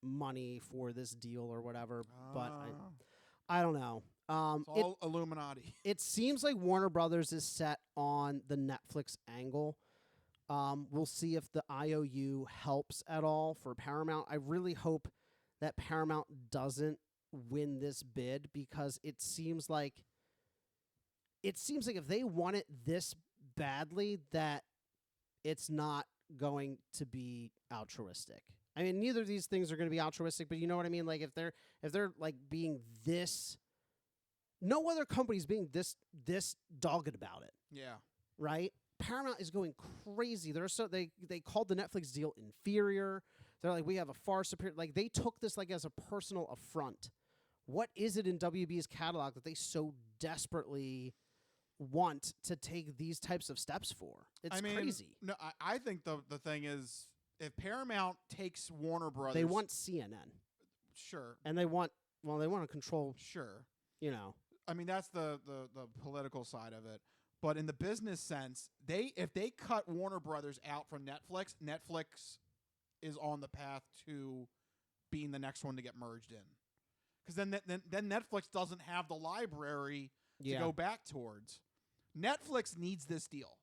money for this deal or whatever. But I don't know. It's all Illuminati. It seems like Warner Brothers is set on the Netflix angle. We'll see if the IOU helps at all for Paramount. I really hope that Paramount doesn't win this bid, because it seems like if they want it this badly, that it's not going to be altruistic. I mean, neither of these things are going to be altruistic, but you know what I mean? Like, if they're like being this, no other company's being this dogged about it. Yeah. Right? Paramount is going crazy. They called the Netflix deal inferior. They're like, we have a far superior, like, they took this like as a personal affront. What is it in WB's catalog that they so desperately want to take these types of steps for? It's crazy. No, I think the thing is, if Paramount takes Warner Brothers, they want CNN. Sure. And they want to control. Sure. You know. I mean, that's the political side of it. But in the business sense, if they cut Warner Brothers out from Netflix, Netflix is on the path to being the next one to get merged in. Because then Netflix doesn't have the library to go back towards. Netflix needs this deal.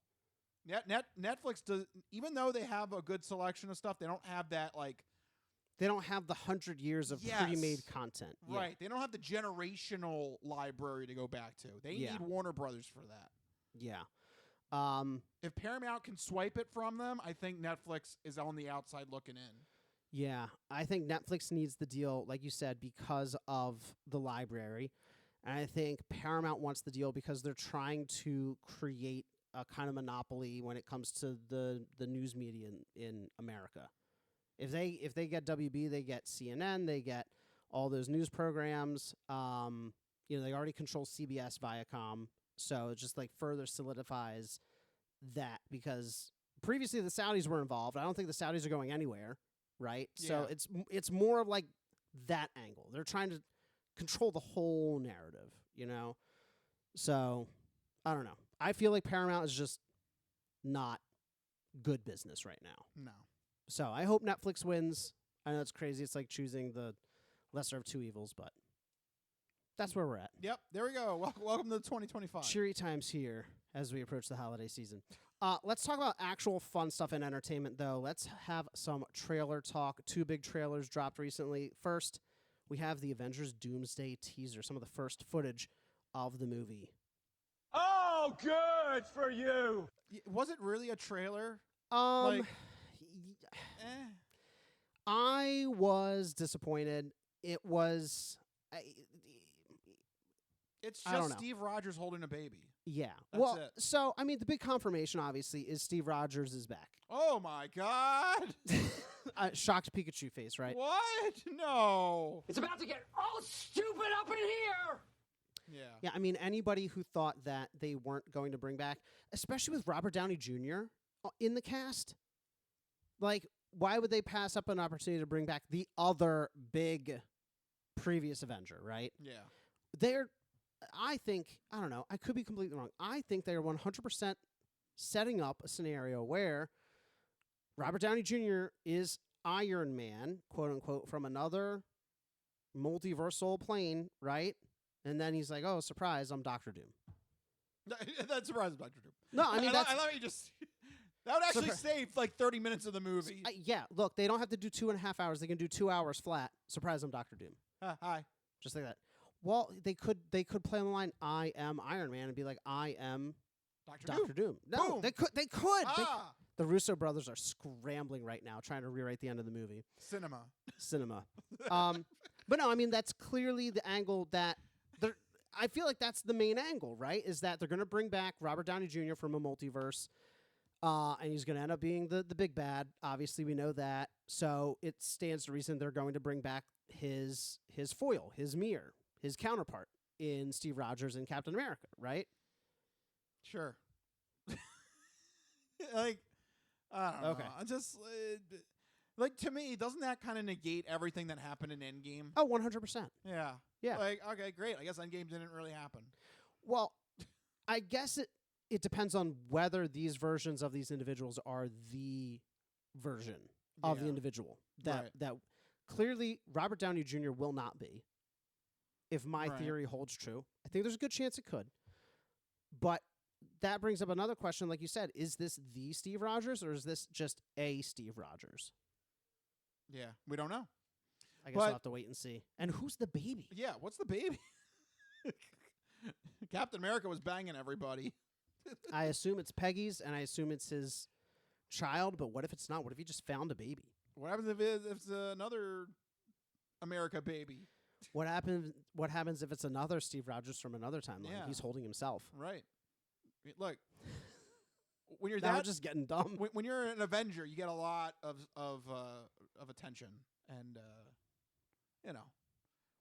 Netflix does, even though they have a good selection of stuff, they don't have that like. They don't have the 100 years of pre-made content. Right. They don't have the generational library to go back to. They need Warner Brothers for that. Yeah. If Paramount can swipe it from them, I think Netflix is on the outside looking in. Yeah. I think Netflix needs the deal, like you said, because of the library. And I think Paramount wants the deal because they're trying to create a kind of monopoly when it comes to the news media in America. If they get WB, they get CNN, they get all those news programs. They already control CBS, Viacom, so it just like further solidifies that, because previously the Saudis were involved. I don't think the Saudis are going anywhere, right? Yeah. So it's more of like that angle. They're trying to control the whole narrative, you know? So I don't know. I feel like Paramount is just not good business right now. No. So I hope Netflix wins. I know it's crazy. It's like choosing the lesser of two evils, but that's where we're at. Yep. There we go. Welcome to 2025. Cheery times here as we approach the holiday season. Let's talk about actual fun stuff in entertainment, though. Let's have some trailer talk. 2 big trailers dropped recently. First, we have the Avengers Doomsday teaser, some of the first footage of the movie. Oh, good for you. Was it really a trailer? I was disappointed. It was. It's just Steve Rogers holding a baby. Yeah. That's it. So, I mean, the big confirmation, obviously, is Steve Rogers is back. Oh, my God. Shocked Pikachu face, right? What? No. It's about to get all stupid up in here. Yeah. Yeah, I mean, anybody who thought that they weren't going to bring back, especially with Robert Downey Jr. in the cast, like, why would they pass up an opportunity to bring back the other big previous Avenger, right? Yeah. I don't know, I could be completely wrong. I think they're 100% setting up a scenario where Robert Downey Jr. is Iron Man, quote unquote, from another multiversal plane, right? And then he's like, oh, surprise, I'm Dr. Doom. That's surprise, Dr. Doom. No, I mean, I love you just. That would actually save like 30 minutes of the movie. Yeah, look, they don't have to do 2.5 hours. They can do 2 hours flat. Surprise, I'm Dr. Doom. Hi. Just like that. Well, they could play on the line, I am Iron Man, and be like, I am Dr. Doom. No, Boom. they could. They could. Ah! The Russo brothers are scrambling right now, trying to rewrite the end of the movie. Cinema. But no, I mean, that's clearly the angle that they're. I feel like that's the main angle, right? Is that they're going to bring back Robert Downey Jr. from a multiverse, and he's going to end up being the big bad. Obviously, we know that. So it stands to reason they're going to bring back his foil, his mirror, his counterpart in Steve Rogers and Captain America, right? Sure. I don't know. I just to me, doesn't that kind of negate everything that happened in Endgame? Oh, 100%. Yeah. Yeah. Okay, great. I guess Endgame didn't really happen. Well, I guess it depends on whether these versions of these individuals are the version of the individual that clearly Robert Downey Jr. will not be. If my theory holds true, I think there's a good chance it could. But that brings up another question, like you said, is this the Steve Rogers or is this just a Steve Rogers? Yeah, we don't know. I guess we'll have to wait and see. And who's the baby? Yeah, what's the baby? Captain America was banging everybody. I assume it's Peggy's, and I assume it's his child, but what if it's not? What if he just found a baby? What happens if it's another America baby? What happens if it's another Steve Rogers from another timeline? Yeah. He's holding himself. Right. Look, when you're now we're just getting dumb. When you're an Avenger, you get a lot of attention, and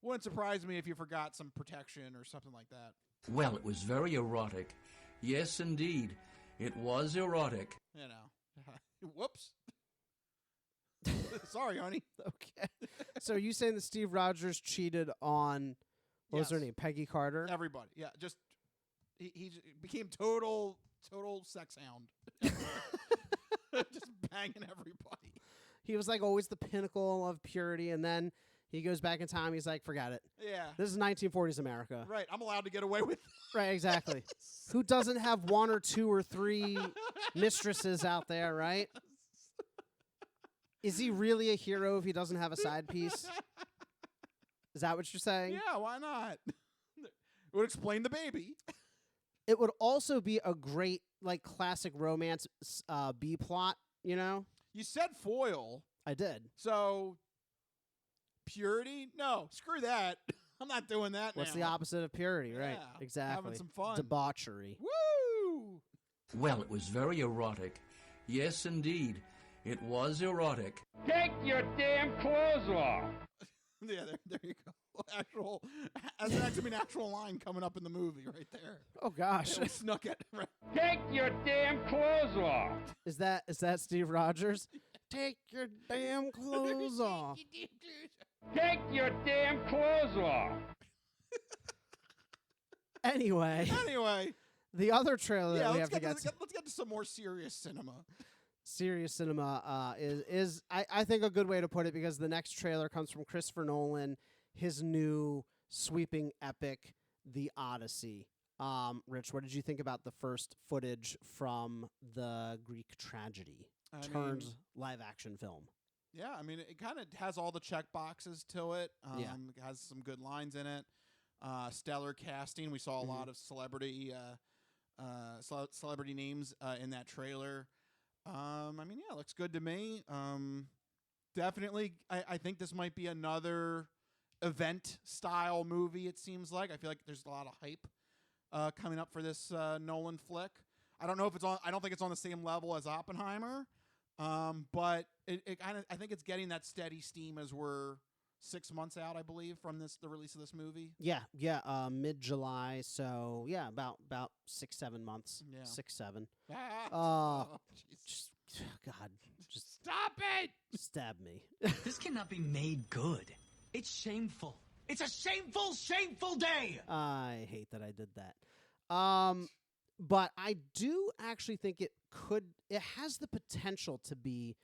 wouldn't surprise me if you forgot some protection or something like that. Well, it was very erotic. Yes, indeed, it was erotic. Whoops. Sorry, honey. Okay. So are you saying that Steve Rogers cheated on what was her name? Peggy Carter? Everybody. Yeah, just he became total sex hound. Just banging everybody. He was like always the pinnacle of purity, and then he goes back in time. He's like, forget it. Yeah. This is 1940s America. Right. I'm allowed to get away with it. Right, exactly. Who doesn't have one or two or three mistresses out there, right? Is he really a hero if he doesn't have a side piece? Is that what you're saying? Yeah, why not? It would explain the baby. It would also be a great, like, classic romance B plot, you know? You said foil. I did. So, purity? No, screw that. I'm not doing that What's now. the opposite of purity, right? Yeah, Exactly. having some fun. Debauchery. Woo! Well, it was very erotic. Yes, indeed, it was erotic. Take your damn clothes off. Yeah, there you go. That's an actual line coming up in the movie right there. Oh gosh, we snuck it. Right. Take your damn clothes off. Is that Steve Rogers? Take your damn clothes off. Take your damn clothes off. Anyway, the other trailer that we have to get to. Let's get to some more serious cinema. Serious cinema is I think a good way to put it, because the next trailer comes from Christopher Nolan, his new sweeping epic, The Odyssey. Rich, what did you think about the first footage from the Greek tragedy turned live action film? Yeah, I mean, it kind of has all the check boxes to it. It has some good lines in it. Stellar casting. We saw a lot of celebrity names in that trailer. It looks good to me. Definitely, I think this might be another event-style movie, it seems like. I feel like there's a lot of hype coming up for this Nolan flick. I don't think it's on the same level as Oppenheimer, but I think it's getting that steady steam as we're 6 months out, I believe, from the release of this movie. Yeah, mid-July, so yeah, about 6-7 months. Yeah. 6-7. Just stop it! Stab me. This cannot be made good. It's shameful. It's a shameful, shameful day. I hate that I did that. But I do actually think it has the potential to be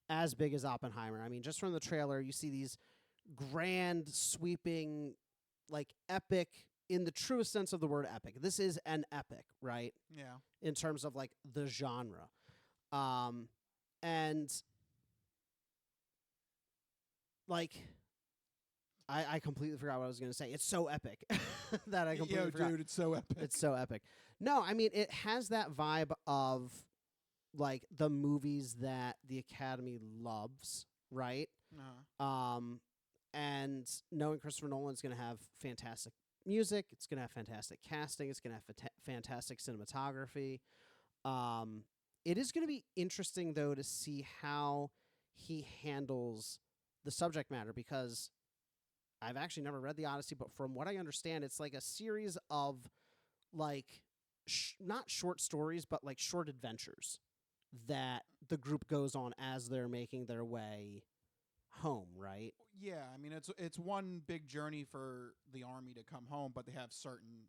as big as Oppenheimer. I mean, just from the trailer, you see these grand, sweeping, like epic, in the truest sense of the word epic. This is an epic, right? Yeah. In terms of like the genre. And like I completely forgot what I was going to say. It's so epic. that I completely forgot. Dude, it's so epic. It's so epic. No, I mean, it has that vibe of like the movies that the Academy loves, right? And knowing Christopher Nolan's going to have fantastic music, it's going to have fantastic casting, it's going to have fantastic cinematography. It is going to be interesting, though, to see how he handles the subject matter, because I've actually never read the Odyssey, but from what I understand, it's like a series of like not short stories, but like short adventures that the group goes on as they're making their way home, right? Yeah, I mean it's one big journey for the army to come home, but they have certain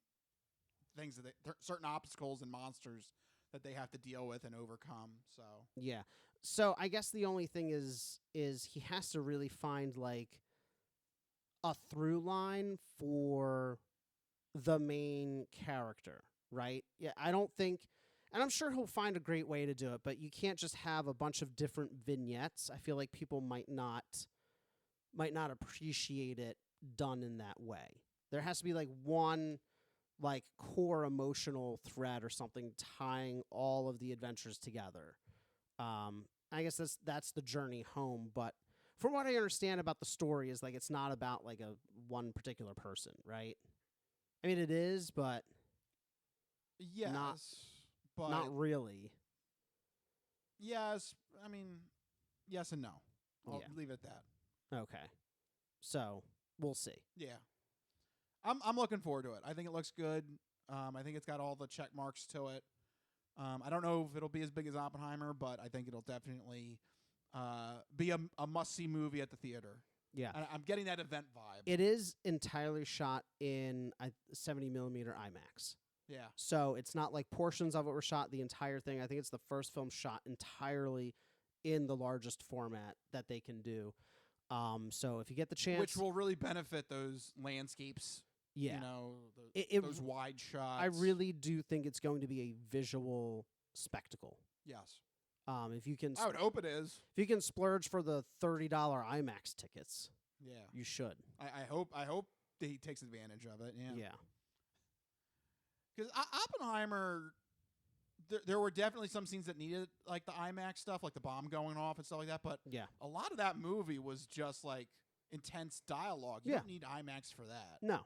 things that certain obstacles and monsters that they have to deal with and overcome. So yeah. So I guess the only thing is he has to really find like a through line for the main character, right? Yeah, I don't think, and I'm sure he'll find a great way to do it, but you can't just have a bunch of different vignettes. I feel like people might not appreciate it done in that way. There has to be like one like core emotional thread or something tying all of the adventures together. I guess that's the journey home, but from what I understand about the story is like it's not about like a one particular person, right? I mean it is, but yes, not really. Yes, I mean yes and no. I'll leave it at that. Okay. So, we'll see. Yeah. I'm looking forward to it. I think it looks good. I think it's got all the check marks to it. I don't know if it'll be as big as Oppenheimer, but I think it'll definitely be a must-see movie at the theater. Yeah. I'm getting that event vibe. It is entirely shot in 70 millimeter IMAX. Yeah. So it's not like portions of it were shot the entire thing. I think it's the first film shot entirely in the largest format that they can do. So if you get the chance, which will really benefit those landscapes. Yeah. You know, those wide shots. I really do think it's going to be a visual spectacle. Yes. If you can, I would hope it is. If you can splurge for the $30 IMAX tickets, yeah, you should. I hope that he takes advantage of it. Yeah. Yeah. Because Oppenheimer, there were definitely some scenes that needed like the IMAX stuff, like the bomb going off and stuff like that. But yeah, a lot of that movie was just like intense dialogue. You don't need IMAX for that. No.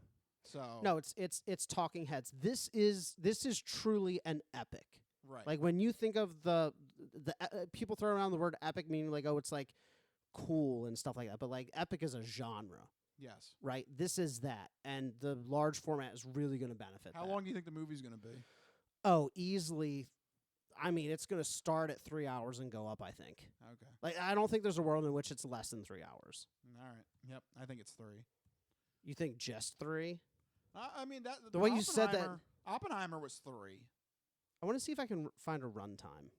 So no, it's talking heads. This is truly an epic. Right. Like when you think of the people throw around the word epic, meaning like, oh, it's like cool and stuff like that. But like epic is a genre. Yes. Right. This is that, and the large format is really going to benefit. How long do you think the movie's going to be? Oh, easily. I mean, it's going to start at 3 hours and go up, I think. Okay. Like, I don't think there's a world in which it's less than 3 hours. All right. Yep. I think it's 3. You think just 3? I mean, that the way you said that. Oppenheimer was 3. I want to see if I can find a runtime.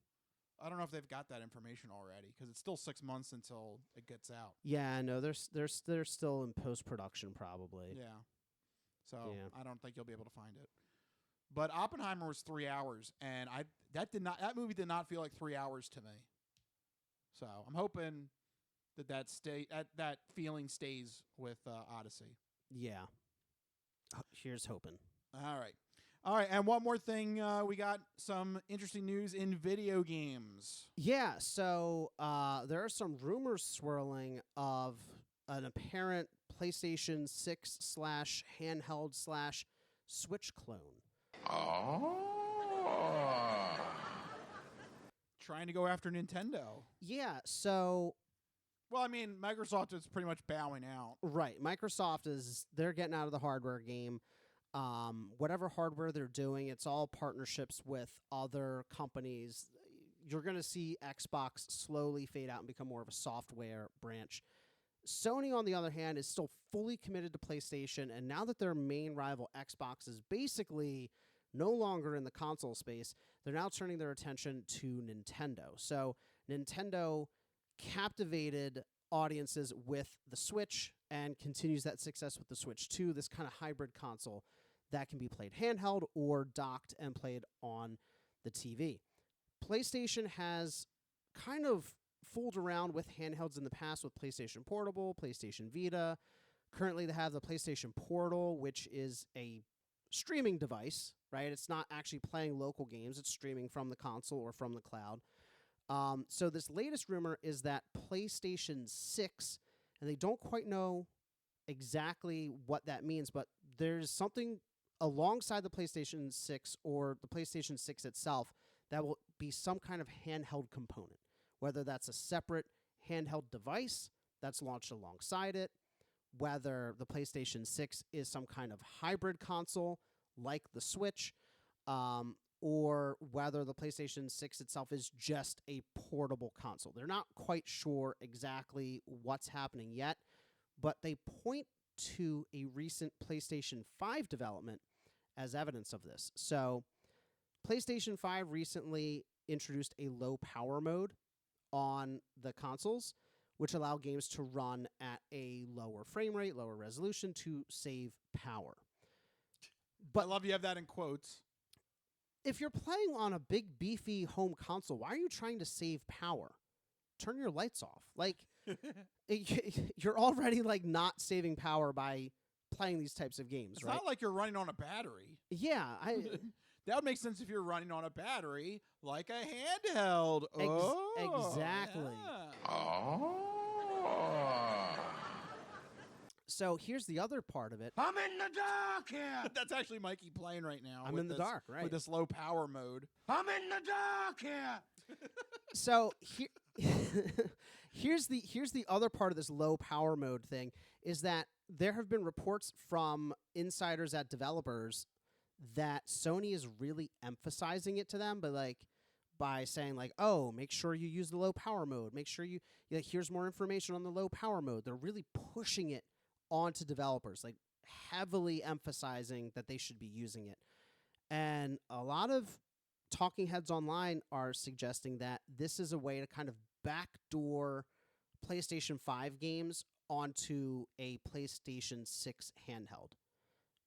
I don't know if they've got that information already because it's still 6 months until it gets out. Yeah, no, they're still in post-production probably. Yeah. So I don't think you'll be able to find it. But Oppenheimer was 3 hours, and that movie did not feel like 3 hours to me. So I'm hoping that feeling stays with Odyssey. Yeah. Here's hoping. All right, and one more thing, we got some interesting news in video games. Yeah, so there are some rumors swirling of an apparent PlayStation 6 / handheld / Switch clone. Oh. Trying to go after Nintendo. Yeah, so... Well, I mean, Microsoft is pretty much bowing out. Right. Microsoft they're getting out of the hardware game. Whatever hardware they're doing, it's all partnerships with other companies. You're going to see Xbox slowly fade out and become more of a software branch. Sony, on the other hand, is still fully committed to PlayStation, and now that their main rival Xbox is basically no longer in the console space, they're now turning their attention to Nintendo. So Nintendo captivated audiences with the Switch and continues that success with the Switch 2, this kind of hybrid console that can be played handheld or docked and played on the TV. PlayStation has kind of fooled around with handhelds in the past with PlayStation Portable, PlayStation Vita, Currently, they have the PlayStation Portal, which is a streaming device, right? It's not actually playing local games. It's streaming from the console or from the cloud. So this latest rumor is that PlayStation 6, and they don't quite know exactly what that means, but there's something alongside the PlayStation 6 or the PlayStation 6 itself that will be some kind of handheld component, whether that's a separate handheld device that's launched alongside it, whether the PlayStation 6 is some kind of hybrid console like the Switch, or whether the PlayStation 6 itself is just a portable console. They're not quite sure exactly what's happening yet, but they point to a recent PlayStation 5 development as evidence of this. So, PlayStation 5 recently introduced a low power mode on the consoles, which allow games to run at a lower frame rate, lower resolution to save power. But I love you have that in quotes. If you're playing on a big, beefy home console, why are you trying to save power? Turn your lights off. Like, you're already like not saving power by playing these types of games, it's right? It's not like you're running on a battery. Yeah, that would make sense if you're running on a battery, like a handheld. Exactly. Yeah. Oh. So here's the other part of it. I'm in the dark here. That's actually Mikey playing right now. I'm in the dark, right? With this low power mode. I'm in the dark here. So here's the other part of this low power mode thing is that there have been reports from insiders at developers that Sony is really emphasizing it to them, but like by saying like, oh, make sure you use the low power mode. Make sure you here's more information on the low power mode. They're really pushing it onto developers, like heavily emphasizing that they should be using it. And a lot of talking heads online are suggesting that this is a way to kind of backdoor PlayStation 5 games onto a PlayStation 6 handheld.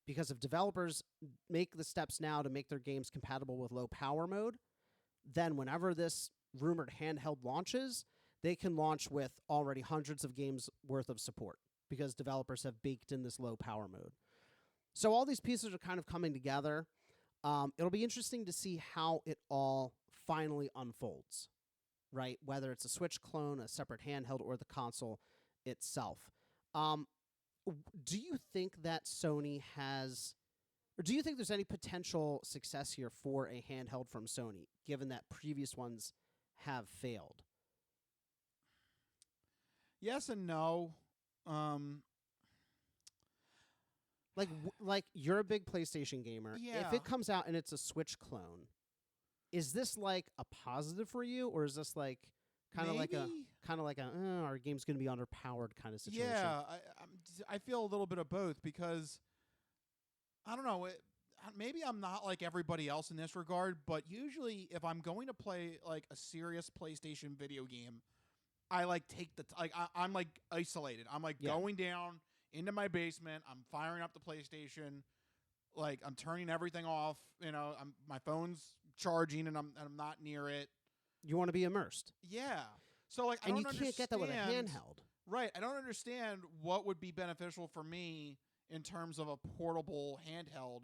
Because if developers make the steps now to make their games compatible with low power mode, then whenever this rumored handheld launches, they can launch with already hundreds of games worth of support because developers have baked in this low power mode. So all these pieces are kind of coming together. It'll be interesting to see how it all finally unfolds, right? Whether it's a Switch clone, a separate handheld, or the console itself. Do you think that Sony has, or do you think there's any potential success here for a handheld from Sony, given that previous ones have failed? Yes and no. Like you're a big PlayStation gamer. Yeah. If it comes out and it's a Switch clone, is this like a positive for you, or is this like kind of like a our game's going to be underpowered kind of situation? Yeah, I feel a little bit of both because I don't know. Maybe I'm not like everybody else in this regard, but usually if I'm going to play like a serious PlayStation video game, I like take I'm like isolated. I'm like going down into my basement. I'm firing up the PlayStation. Like I'm turning everything off. You know, my phone's charging and I'm not near it. You want to be immersed. Yeah. So like, and you can't get that with a handheld. Right. I don't understand what would be beneficial for me in terms of a portable handheld,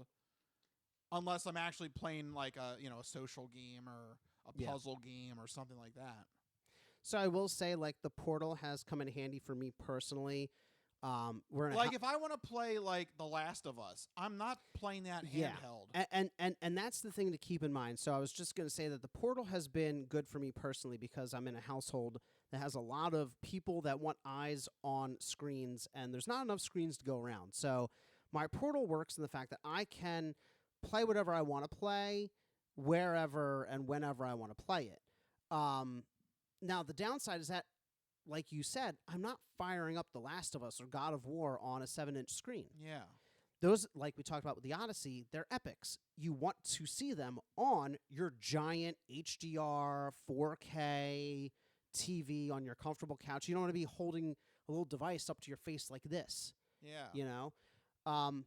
unless I'm actually playing like a social game or a puzzle game or something like that. So I will say, like, the Portal has come in handy for me personally. We're in if I want to play like The Last of Us, I'm not playing that handheld. And that's the thing to keep in mind. So I was just going to say that the Portal has been good for me personally because I'm in a household that has a lot of people that want eyes on screens, and there's not enough screens to go around. So my Portal works in the fact that I can play whatever I want to play, wherever and whenever I want to play it. Now, the downside is that, like you said, I'm not firing up The Last of Us or God of War on a 7-inch screen. Yeah. Those, like we talked about with the Odyssey, they're epics. You want to see them on your giant HDR 4K TV on your comfortable couch. You don't want to be holding a little device up to your face like this. Yeah. You know?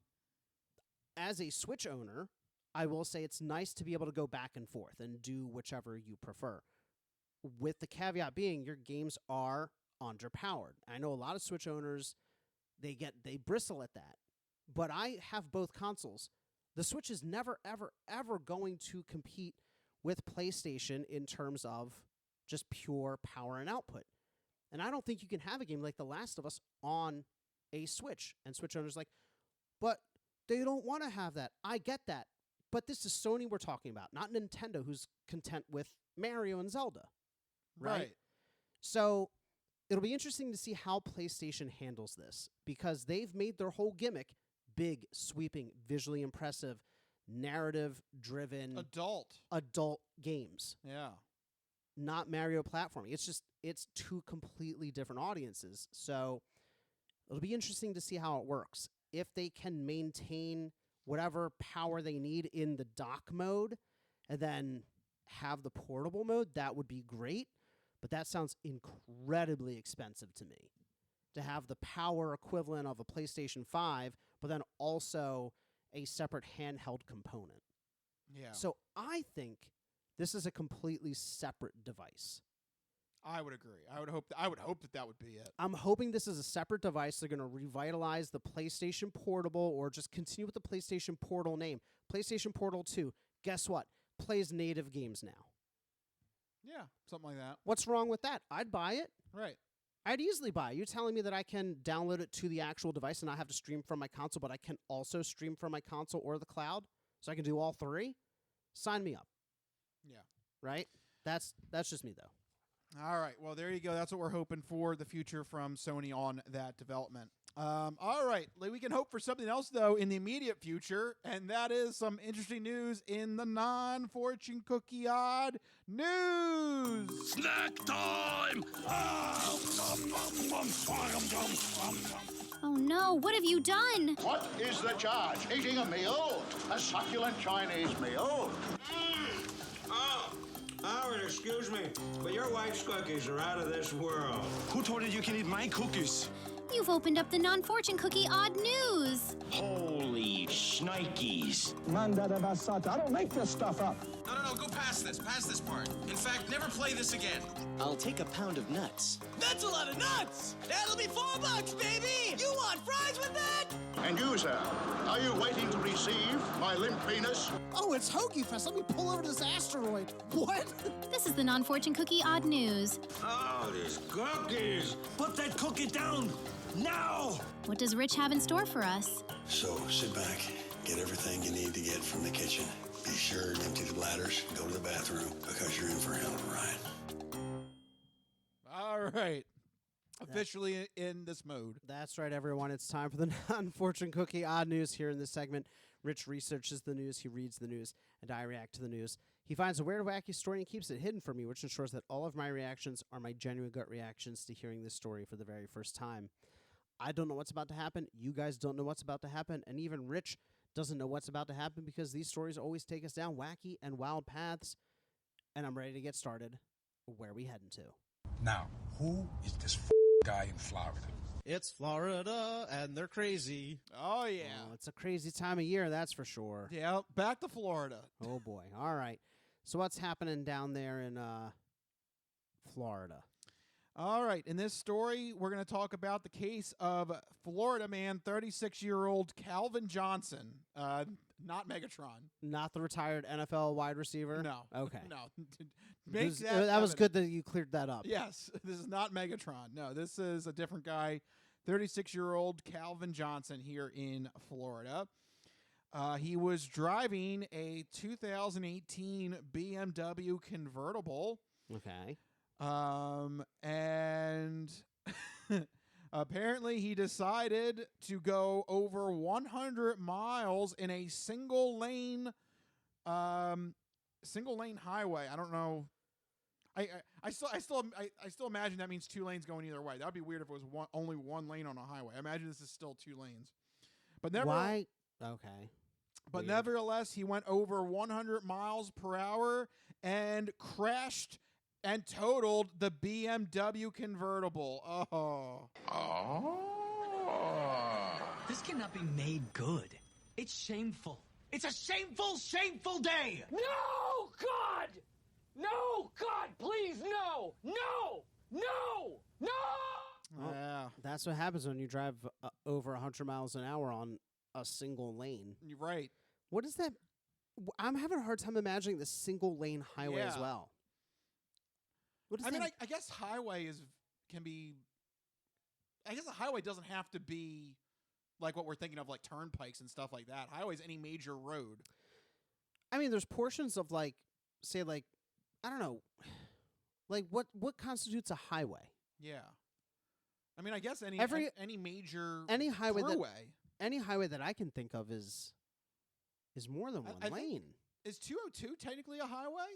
As a Switch owner, I will say it's nice to be able to go back and forth and do whichever you prefer. With the caveat being your games are underpowered. I know a lot of Switch owners they bristle at that. But I have both consoles. The Switch is never, ever, ever going to compete with PlayStation in terms of just pure power and output. And I don't think you can have a game like The Last of Us on a Switch. And Switch owners like, but they don't want to have that. I get that. But this is Sony we're talking about, not Nintendo, who's content with Mario and Zelda. Right? So it'll be interesting to see how PlayStation handles this, because they've made their whole gimmick big, sweeping, visually impressive, narrative-driven adult games. Yeah. Not Mario platforming. It's two completely different audiences. So it'll be interesting to see how it works. If they can maintain whatever power they need in the dock mode and then have the portable mode, that would be great. But that sounds incredibly expensive to me, to have the power equivalent of a PlayStation 5, but then also a separate handheld component. Yeah. So I think this is a completely separate device. I would agree. I would hope that would be it. I'm hoping this is a separate device. They're going to revitalize the PlayStation Portable, or just continue with the PlayStation Portal name. PlayStation Portal 2, guess what? Plays native games now. Yeah, something like that. What's wrong with that? I'd buy it. Right. I'd easily buy it. You're telling me that I can download it to the actual device and not have to stream from my console, but I can also stream from my console or the cloud, so I can do all three? Sign me up. Yeah. Right? That's just me, though. All right. Well, there you go. That's what we're hoping for the future from Sony on that development. All right. We can hope for something else, though, in the immediate future, and that is some interesting news in the non-fortune cookie odd news. Snack time! Oh no, what have you done? What is the charge? Eating a meal? A succulent Chinese meal? Oh, Howard, excuse me, but your wife's cookies are out of this world. Who told you you can eat my cookies? You've opened up the non-fortune cookie odd news. Holy shnikes. I don't make this stuff up. No, go past this part. In fact, never play this again. I'll take a pound of nuts. That's a lot of nuts! That'll be $4, baby! You want fries with that? And you, sir, are you waiting to receive my limp penis? Oh, it's Hoagie Fest. Let me pull over this asteroid. What? This is the non-fortune cookie odd news. Oh, these cookies! Put that cookie down! Now! What does Rich have in store for us? So, sit back, get everything you need to get from the kitchen. Be sure to empty the bladders, go to the bathroom, because you're in for a hell of a ride. All right. Officially in this mode. That's right, everyone. It's time for the non-fortune cookie odd news here in this segment. Rich researches the news, he reads the news, and I react to the news. He finds a weird, wacky story and keeps it hidden from me, which ensures that all of my reactions are my genuine gut reactions to hearing this story for the very first time. I don't know what's about to happen. You guys don't know what's about to happen. And even Rich doesn't know what's about to happen, because these stories always take us down wacky and wild paths. And I'm ready to get started. Where are we heading to? Now, who is this guy in Florida? It's Florida, and they're crazy. Oh, yeah. Oh, it's a crazy time of year, that's for sure. Yeah, back to Florida. Oh, boy. All right. So what's happening down there in Florida? All right. In this story, we're going to talk about the case of Florida man, 36-year-old Calvin Johnson. Not Megatron. Not the retired NFL wide receiver? No. Okay. No. That was good that you cleared that up. Yes. This is not Megatron. No, this is a different guy. 36-year-old Calvin Johnson here in Florida. He was driving a 2018 BMW convertible. Okay. And apparently he decided to go over 100 miles in a single lane highway. I don't know. I still imagine that means two lanes going either way. That would be weird if it was only one lane on a highway. I imagine this is still two lanes. But why? Okay. But nevertheless, he went over 100 miles per hour and crashed and totaled the BMW convertible. This cannot be made good. It's shameful. It's a shameful, shameful day! No, God! No, God, please, no! No! No! No! Well, Yeah. that's what happens when you drive over 100 miles an hour on a single lane. You're right. What is that? I'm having a hard time imagining the single lane highway as well. What is I that? mean, I guess highway can be. I guess a highway doesn't have to be like what we're thinking of, like turnpikes and stuff like that. Highway's any major road. I mean, there's portions of like, say, like, I don't know, like what constitutes a highway? Yeah. I mean, I guess any major highway throughway. Any highway that I can think of is more than one lane. Is 202 technically a highway?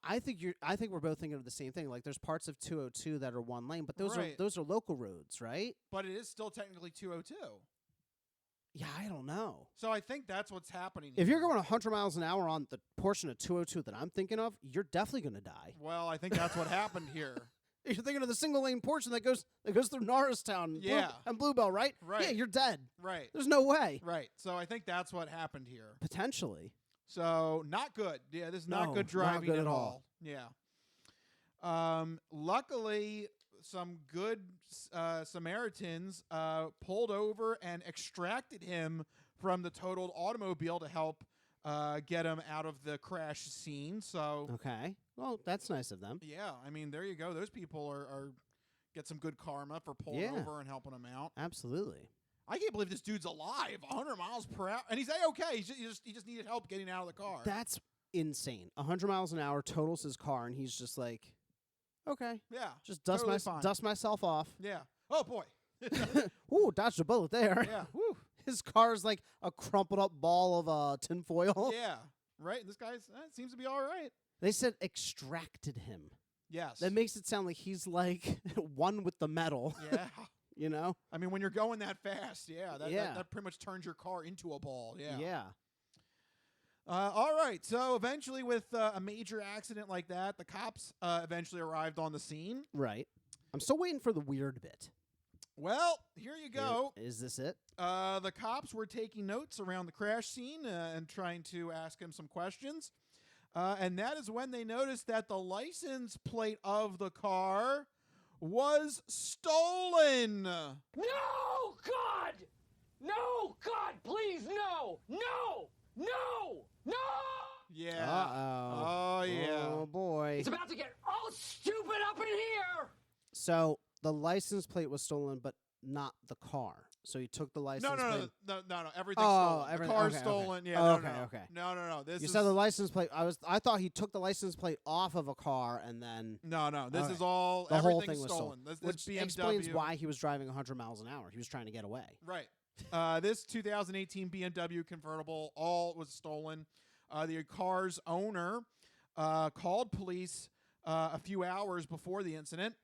I think we're both thinking of the same thing. Like, there's parts of 202 that are one lane, but those are local roads, right? But it is still technically 202. Yeah, I don't know. So I think that's what's happening If here. you're going 100 miles an hour on the portion of 202 that I'm thinking of, you're definitely going to die. Well, I think that's what happened here. You're thinking of the single lane portion that goes through Norristown and Bluebell, right? Right. Yeah, you're dead. Right. There's no way. Right. So I think that's what happened here. Potentially. So not good. Yeah, this is not good driving not good at all. Yeah. Luckily, some good Samaritans pulled over and extracted him from the totaled automobile to help get him out of the crash scene. So okay. Well, that's nice of them. Yeah, I mean, there you go. Those people are get some good karma for pulling over and helping him out. Absolutely. I can't believe this dude's alive, 100 miles per hour, and he's A-okay. He just needed help getting out of the car. That's insane. 100 miles an hour totals his car, and he's just like, okay, yeah, just dust myself off. Yeah. Oh boy. Ooh, dodged a bullet there. Yeah. Woo. His car's like a crumpled up ball of tinfoil. Yeah. Right. This guy's seems to be all right. They said extracted him. Yes. That makes it sound like he's like one with the metal. Yeah. You know? I mean, when you're going that fast, that pretty much turns your car into a ball. Yeah. Yeah. All right. So eventually, with a major accident like that, the cops eventually arrived on the scene. Right. I'm still waiting for the weird bit. Well, here you go. Is this it? The cops were taking notes around the crash scene and trying to ask him some questions. And that is when they noticed that the license plate of the car was stolen. No, God! No, God, please, no! No! No! No! Yeah. Uh-oh. Oh, yeah. Oh, boy. It's about to get all stupid up in here! So the license plate was stolen, but not the car. So he took the license plate. No. Everything's stolen. Everything. The car's Okay, stolen. okay. Yeah. Okay. No. You said the license plate. I thought he took the license plate off of a car and then. No. This is all. The whole thing was stolen. stolen. This Which BMW. explains why he was driving 100 miles an hour. He was trying to get away. Right. This 2018 BMW convertible all was stolen. The car's owner called police a few hours before the incident.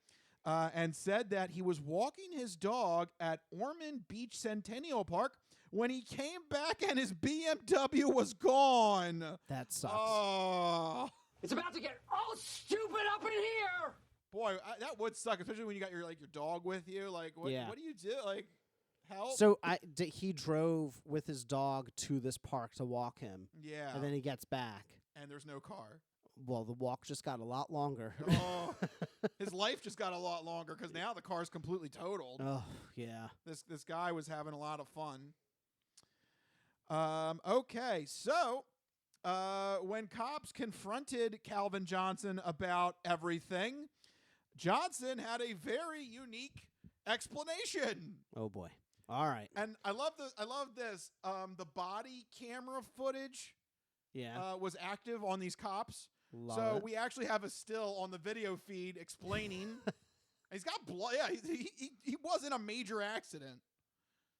And said that he was walking his dog at Ormond Beach Centennial Park when he came back and his BMW was gone. That sucks. Oh. It's about to get all stupid up in here! Boy, that would suck, especially when you got your dog with you. Like, what do you do? Like, help? So he drove with his dog to this park to walk him. Yeah. And then he gets back. And there's no car. Well, the walk just got a lot longer. Oh, his life just got a lot longer because now the car's completely totaled. Oh, yeah. This guy was having a lot of fun. Okay, so when cops confronted Calvin Johnson about everything, Johnson had a very unique explanation. Oh boy! All right. And I love this. The body camera footage, was active on these cops. Love it. We actually have a still on the video feed explaining. He's got blood. Yeah, he was in a major accident.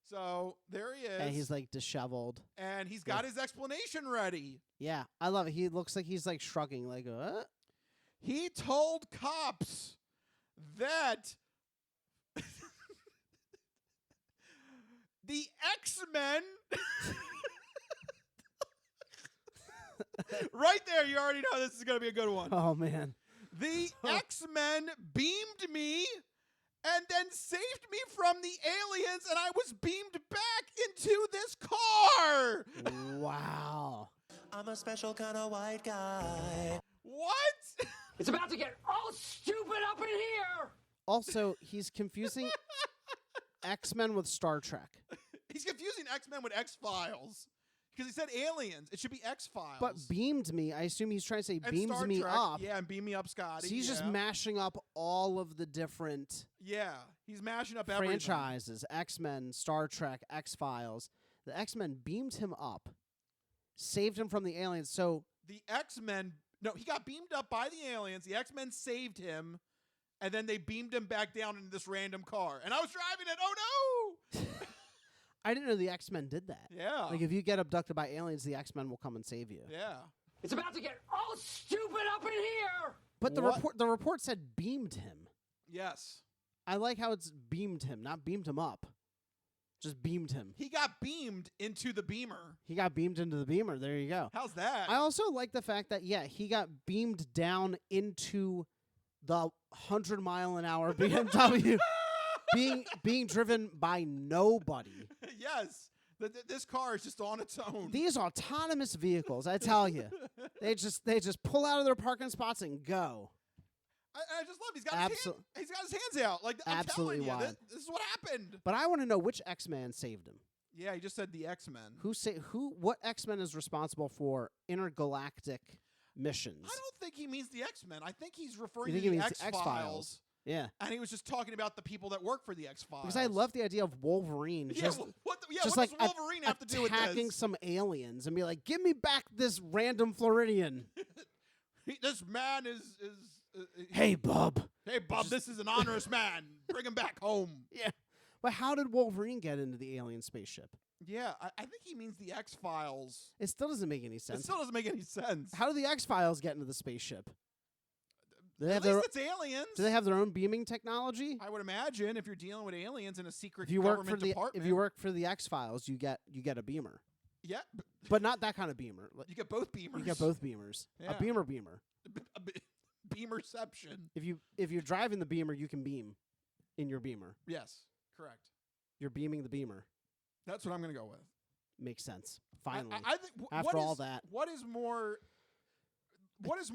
So there he is. And he's like disheveled. And he's got his explanation ready. Yeah, I love it. He looks like he's like shrugging, like, He told cops that the X-Men. Right there, you already know this is going to be a good one. Oh, man. The X-Men beamed me and then saved me from the aliens, and I was beamed back into this car. Wow. I'm a special kind of white guy. What? It's about to get all stupid up in here. Also, he's confusing X-Men with Star Trek. He's confusing X-Men with X-Files. Because he said aliens. It should be X-Files. But beamed me, I assume he's trying to say and beams Star me Trek, up. Yeah, and beam me up, Scotty. So he's just mashing up all of the different he's mashing up franchises. X-Men, Star Trek, X-Files. The X-Men beamed him up, saved him from the aliens. So the X-Men... No, he got beamed up by the aliens. The X-Men saved him, and then they beamed him back down into this random car. And I was driving it. Oh, no! I didn't know the X-Men did that. Yeah. Like, if you get abducted by aliens, the X-Men will come and save you. Yeah. It's about to get all stupid up in here! But the report said beamed him. Yes. I like how it's beamed him, not beamed him up. Just beamed him. He got beamed into the beamer. He got beamed into the beamer. There you go. How's that? I also like the fact that, he got beamed down into the 100-mile-an-hour BMW being driven by nobody. Yes. This car is just on its own. These autonomous vehicles, I tell you, they just pull out of their parking spots and go. I just love. He's got his hands out. Like I'm Absolutely telling you, wild. this is what happened. But I want to know which X-Man saved him. Yeah, he just said the X-Men. What X-Men is responsible for intergalactic missions? I don't think he means the X-Men. I think he's referring to the the X-Files. Yeah. And he was just talking about the people that work for the X-Files. Because I love the idea of Wolverine what does Wolverine have to do with this? Attacking some aliens and be like, give me back this random Floridian. This man is hey, bub. Hey, bub, this is an honorous man. Bring him back home. Yeah. But how did Wolverine get into the alien spaceship? Yeah, I think he means the X-Files. It still doesn't make any sense. It still doesn't make any sense. How do the X-Files get into the spaceship? At least it's aliens. Do they have their own beaming technology? I would imagine if you're dealing with aliens in a secret If you work for the X-Files, you get a beamer. Yeah. But not that kind of beamer. You get both beamers. You get both beamers. Yeah. A beamer. Beamerception. If you're driving the beamer, you can beam in your beamer. Yes, correct. You're beaming the beamer. That's what I'm going to go with. Makes sense. Finally. I think after all that. What is more...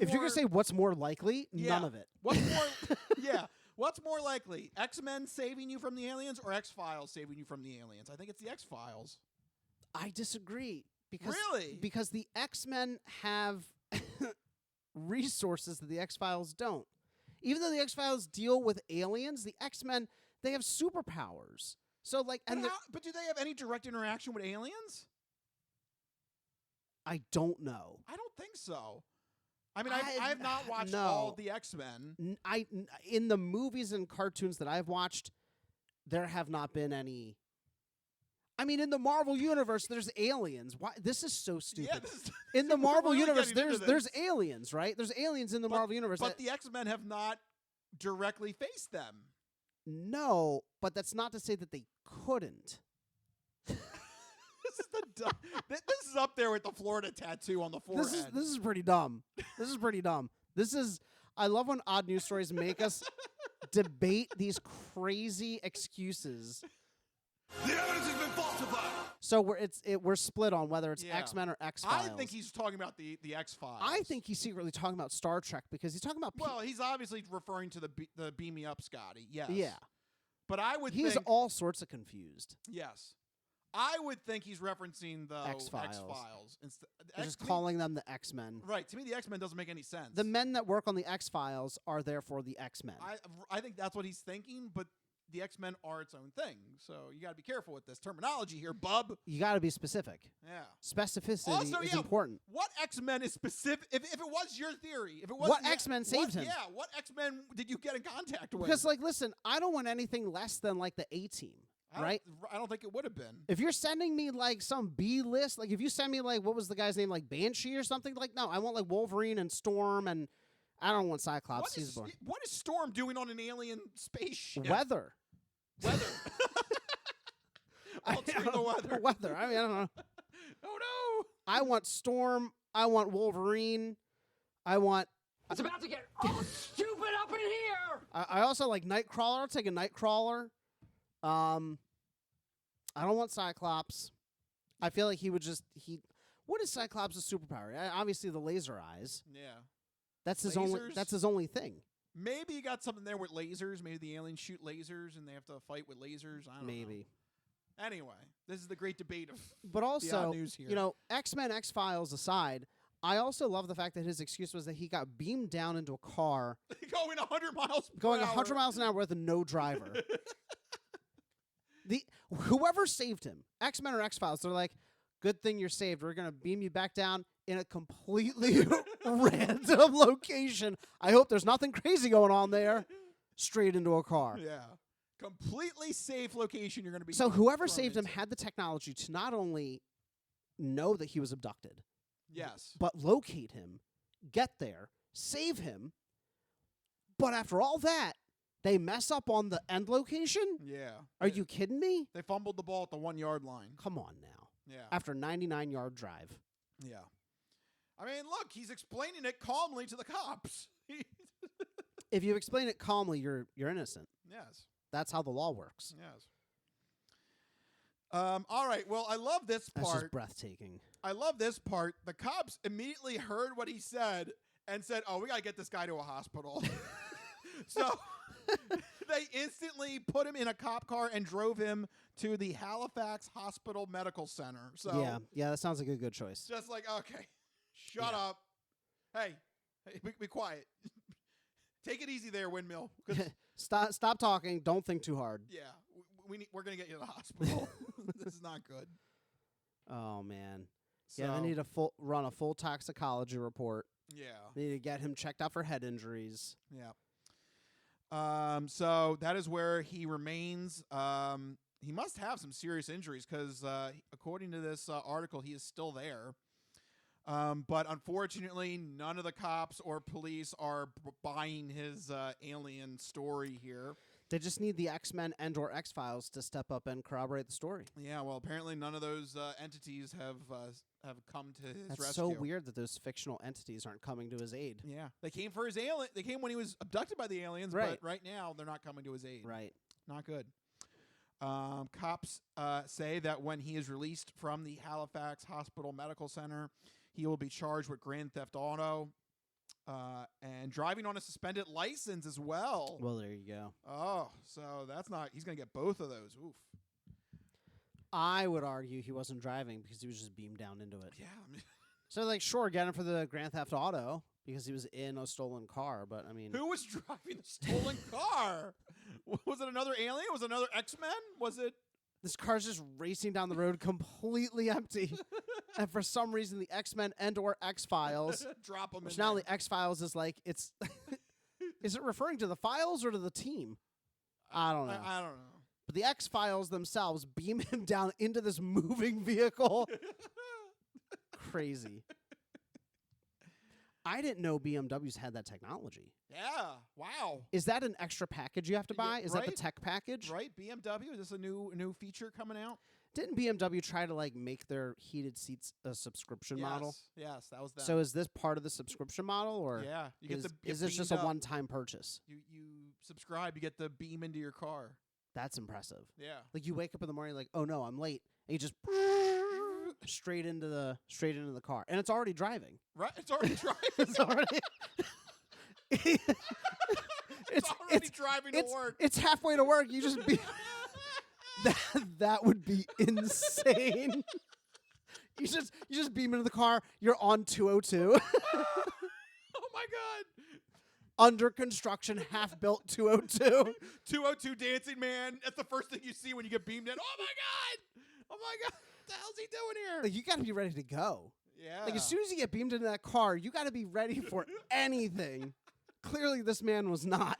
If you're going to say what's more likely, none of it. What's more What's more likely? X-Men saving you from the aliens or X-Files saving you from the aliens? I think it's the X-Files. I disagree. Really? Because the X-Men have resources that the X-Files don't. Even though the X-Files deal with aliens, the X-Men, they have superpowers. So but do they have any direct interaction with aliens? I don't know. I don't think so. I mean, I have not watched all the X-Men. In the movies and cartoons that I've watched, there have not been any. I mean, in the Marvel universe, there's aliens. Why? This is so stupid. Yeah, in the Marvel universe, there's aliens, right? There's aliens in the Marvel universe. But the X-Men have not directly faced them. No, but that's not to say that they couldn't. This is up there with the Florida tattoo on the forehead. This is pretty dumb. I love when odd news stories make us debate these crazy excuses. The evidence has been falsified. So we're split on whether it's X-Men or X-Files. I think he's talking about the X-Files. I think he's secretly talking about Star Trek because he's talking about. Well, he's obviously referring to the Beam Me Up, Scotty. Yes. Yeah. But I would. He's all sorts of confused. Yes. I would think he's referencing the X-Files. Just calling them the X-Men. Right. To me, the X-Men doesn't make any sense. The men that work on the X-Files are therefore the X-Men. I think that's what he's thinking, but the X-Men are its own thing. So you got to be careful with this terminology here, bub. You got to be specific. Yeah. Specificity is important. What X-Men is specific? If it was your theory, if it was what X-Men saved him? Yeah. What X-Men did you get in contact with? Because, listen, I don't want anything less than the A-Team. Right? I don't think it would have been. If you're sending me some B list, if you send me what was the guy's name, Banshee or something, no, I want Wolverine and Storm, and I don't want Cyclops. What is Storm doing on an alien spaceship? Weather. Altering the weather. Weather. I mean, I don't know. Oh no! I want Storm. I want Wolverine. I want. It's about to get all stupid up in here. I also like Nightcrawler. I'll take a Nightcrawler. I don't want Cyclops. I feel like he would what is Cyclops' superpower? Obviously the laser eyes. Yeah. That's his only thing. Maybe you got something there with lasers. Maybe the aliens shoot lasers and they have to fight with lasers. I don't know. Anyway, this is the great debate of But also, the odd news here. you know, X-Men, X-Files aside, I also love the fact that his excuse was that he got beamed down into a car. Going 100 miles per Going hour. 100 miles an hour with no driver. Whoever saved him, X-Men or X-Files, they're like, good thing you're saved. We're going to beam you back down in a completely random location. I hope there's nothing crazy going on there. Straight into a car. Yeah. Completely safe location you're going to be. So whoever saved him had the technology to not only know that he was abducted. Yes. But locate him, get there, save him. But after all that, they mess up on the end location? Yeah. Are you kidding me? They fumbled the ball at the 1 yard line. Come on now. Yeah. After a 99-yard drive. Yeah. I mean, look, he's explaining it calmly to the cops. If you explain it calmly, you're innocent. Yes. That's how the law works. Yes. All right. Well, I love this part. That's just breathtaking. I love this part. The cops immediately heard what he said and said, "Oh, we got to get this guy to a hospital." So they instantly put him in a cop car and drove him to the Halifax Hospital Medical Center. So yeah, that sounds like a good choice. Just like, okay, shut up. Hey, be quiet. Take it easy there, Windmill. Stop talking. Don't think too hard. Yeah, we're going to get you to the hospital. This is not good. Oh, man. So, yeah, they need to run a full toxicology report. Yeah. They need to get him checked out for head injuries. Yeah. So that is where he remains. He must have some serious injuries because, according to this article, he is still there. But unfortunately, none of the cops or police are buying his alien story here. They just need the X-Men and or X-Files to step up and corroborate the story. Yeah, well, apparently none of those entities have come to his rescue. That's so weird that those fictional entities aren't coming to his aid. Yeah, they came for his alien. They came when he was abducted by the aliens, but right now they're not coming to his aid. Right. Not good. Cops say that when he is released from the Halifax Hospital Medical Center, he will be charged with grand theft auto and driving on a suspended license as well. Well, there you go. Oh, so that's not... He's going to get both of those. Oof. I would argue he wasn't driving because he was just beamed down into it. Yeah. I mean so, like, sure, get him for the grand theft auto because he was in a stolen car, but, I mean... Who was driving the stolen car? Was it another alien? Was it another X-Men? Was it... This car's just racing down the road completely empty. And for some reason, the X-Men and or X-Files... Drop them in now there. the X-Files is like, it's... Is it referring to the files or to the team? I don't know. I don't know. But the X-Files themselves beam him down into this moving vehicle. Crazy. I didn't know BMWs had that technology. Yeah. Wow. Is that an extra package you have to buy? Is that the tech package? Right. BMW. Is this a new feature coming out? Didn't BMW try to like make their heated seats a subscription model? Yes, that was that. So is this part of the subscription model, or yeah, is this just a one-time purchase? You subscribe, you get the beam into your car. That's impressive. Yeah. Like you wake up in the morning, like, oh no, I'm late, and you just straight into the car, and it's already driving. Right, it's already driving. It's already. it's already driving to work. It's halfway to work. You just be. That would be insane. You just beam into the car. You're on 202. Oh my god. Under construction, half-built 202. 202 Dancing Man. That's the first thing you see when you get beamed in. Oh my god. Oh my god. What the hell's he doing here? Like, you got to be ready to go. Yeah. Like as soon as you get beamed into that car, you got to be ready for anything. Clearly, this man was not.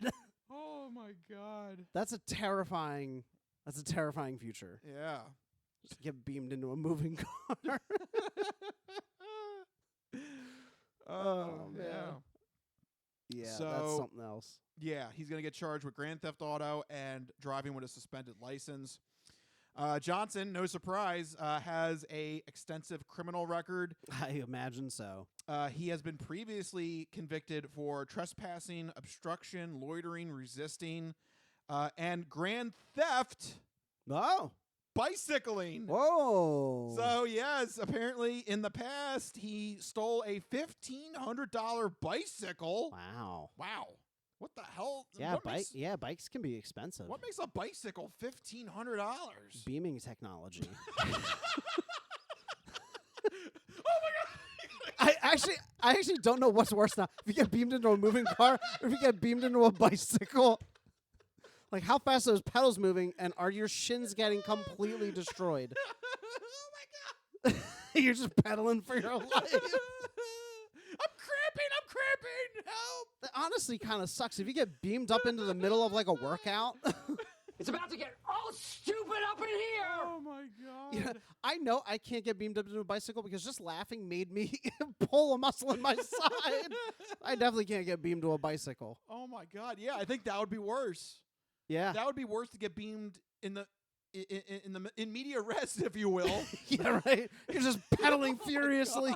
Oh my god. That's a terrifying future. Yeah. Just get beamed into a moving car. Oh man. Yeah, so, that's something else. Yeah, he's going to get charged with grand theft auto and driving with a suspended license. Johnson, no surprise, has a extensive criminal record. I imagine so. He has been previously convicted for trespassing, obstruction, loitering, resisting, and grand theft. Oh. Bicycling. Whoa. So, yes, apparently in the past, he stole a $1,500 bicycle. Wow. Wow. What the hell? Yeah, bikes can be expensive. What makes a bicycle $1,500? Beaming technology. Oh my god! I actually don't know what's worse now. If you get beamed into a moving car, or if you get beamed into a bicycle. Like, how fast are those pedals moving, and are your shins getting completely destroyed? Oh my god! You're just pedaling for your life. I'm cramping! Help! That honestly kind of sucks. If you get beamed up into the middle of, like, a workout. It's about to get all stupid up in here! Oh my god. Yeah, I know I can't get beamed up into a bicycle because just laughing made me pull a muscle in my side. I definitely can't get beamed to a bicycle. Oh my god. Yeah, I think that would be worse. Yeah. That would be worse to get beamed in media res, if you will. Yeah, right. You're just pedaling furiously.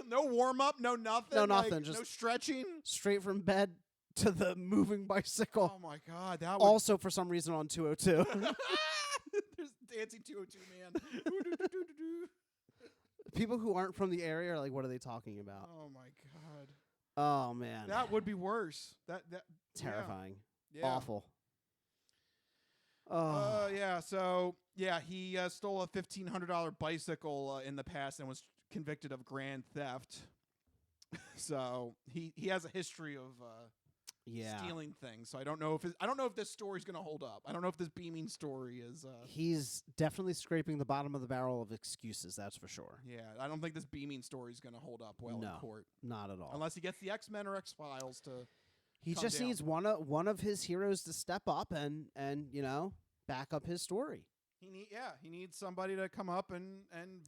No warm up, no nothing. No nothing. Like, just no stretching. Straight from bed to the moving bicycle. Oh my god, that would also for some reason on 202. There's dancing 202 man. People who aren't from the area are like, what are they talking about? Oh my god. Oh man. That would be worse. That terrifying. Yeah. Awful. Oh. Yeah. So yeah, he stole a $1,500 bicycle in the past and was convicted of grand theft. So he has a history of stealing things. So I don't know if this story's gonna hold up. I don't know if this beaming story is. He's definitely scraping the bottom of the barrel of excuses. That's for sure. Yeah, I don't think this beaming story is gonna hold up well in court. Not at all. Unless he gets the X-Men or X-Files to. He just needs one of his heroes to step up and back up his story. He needs somebody to come up and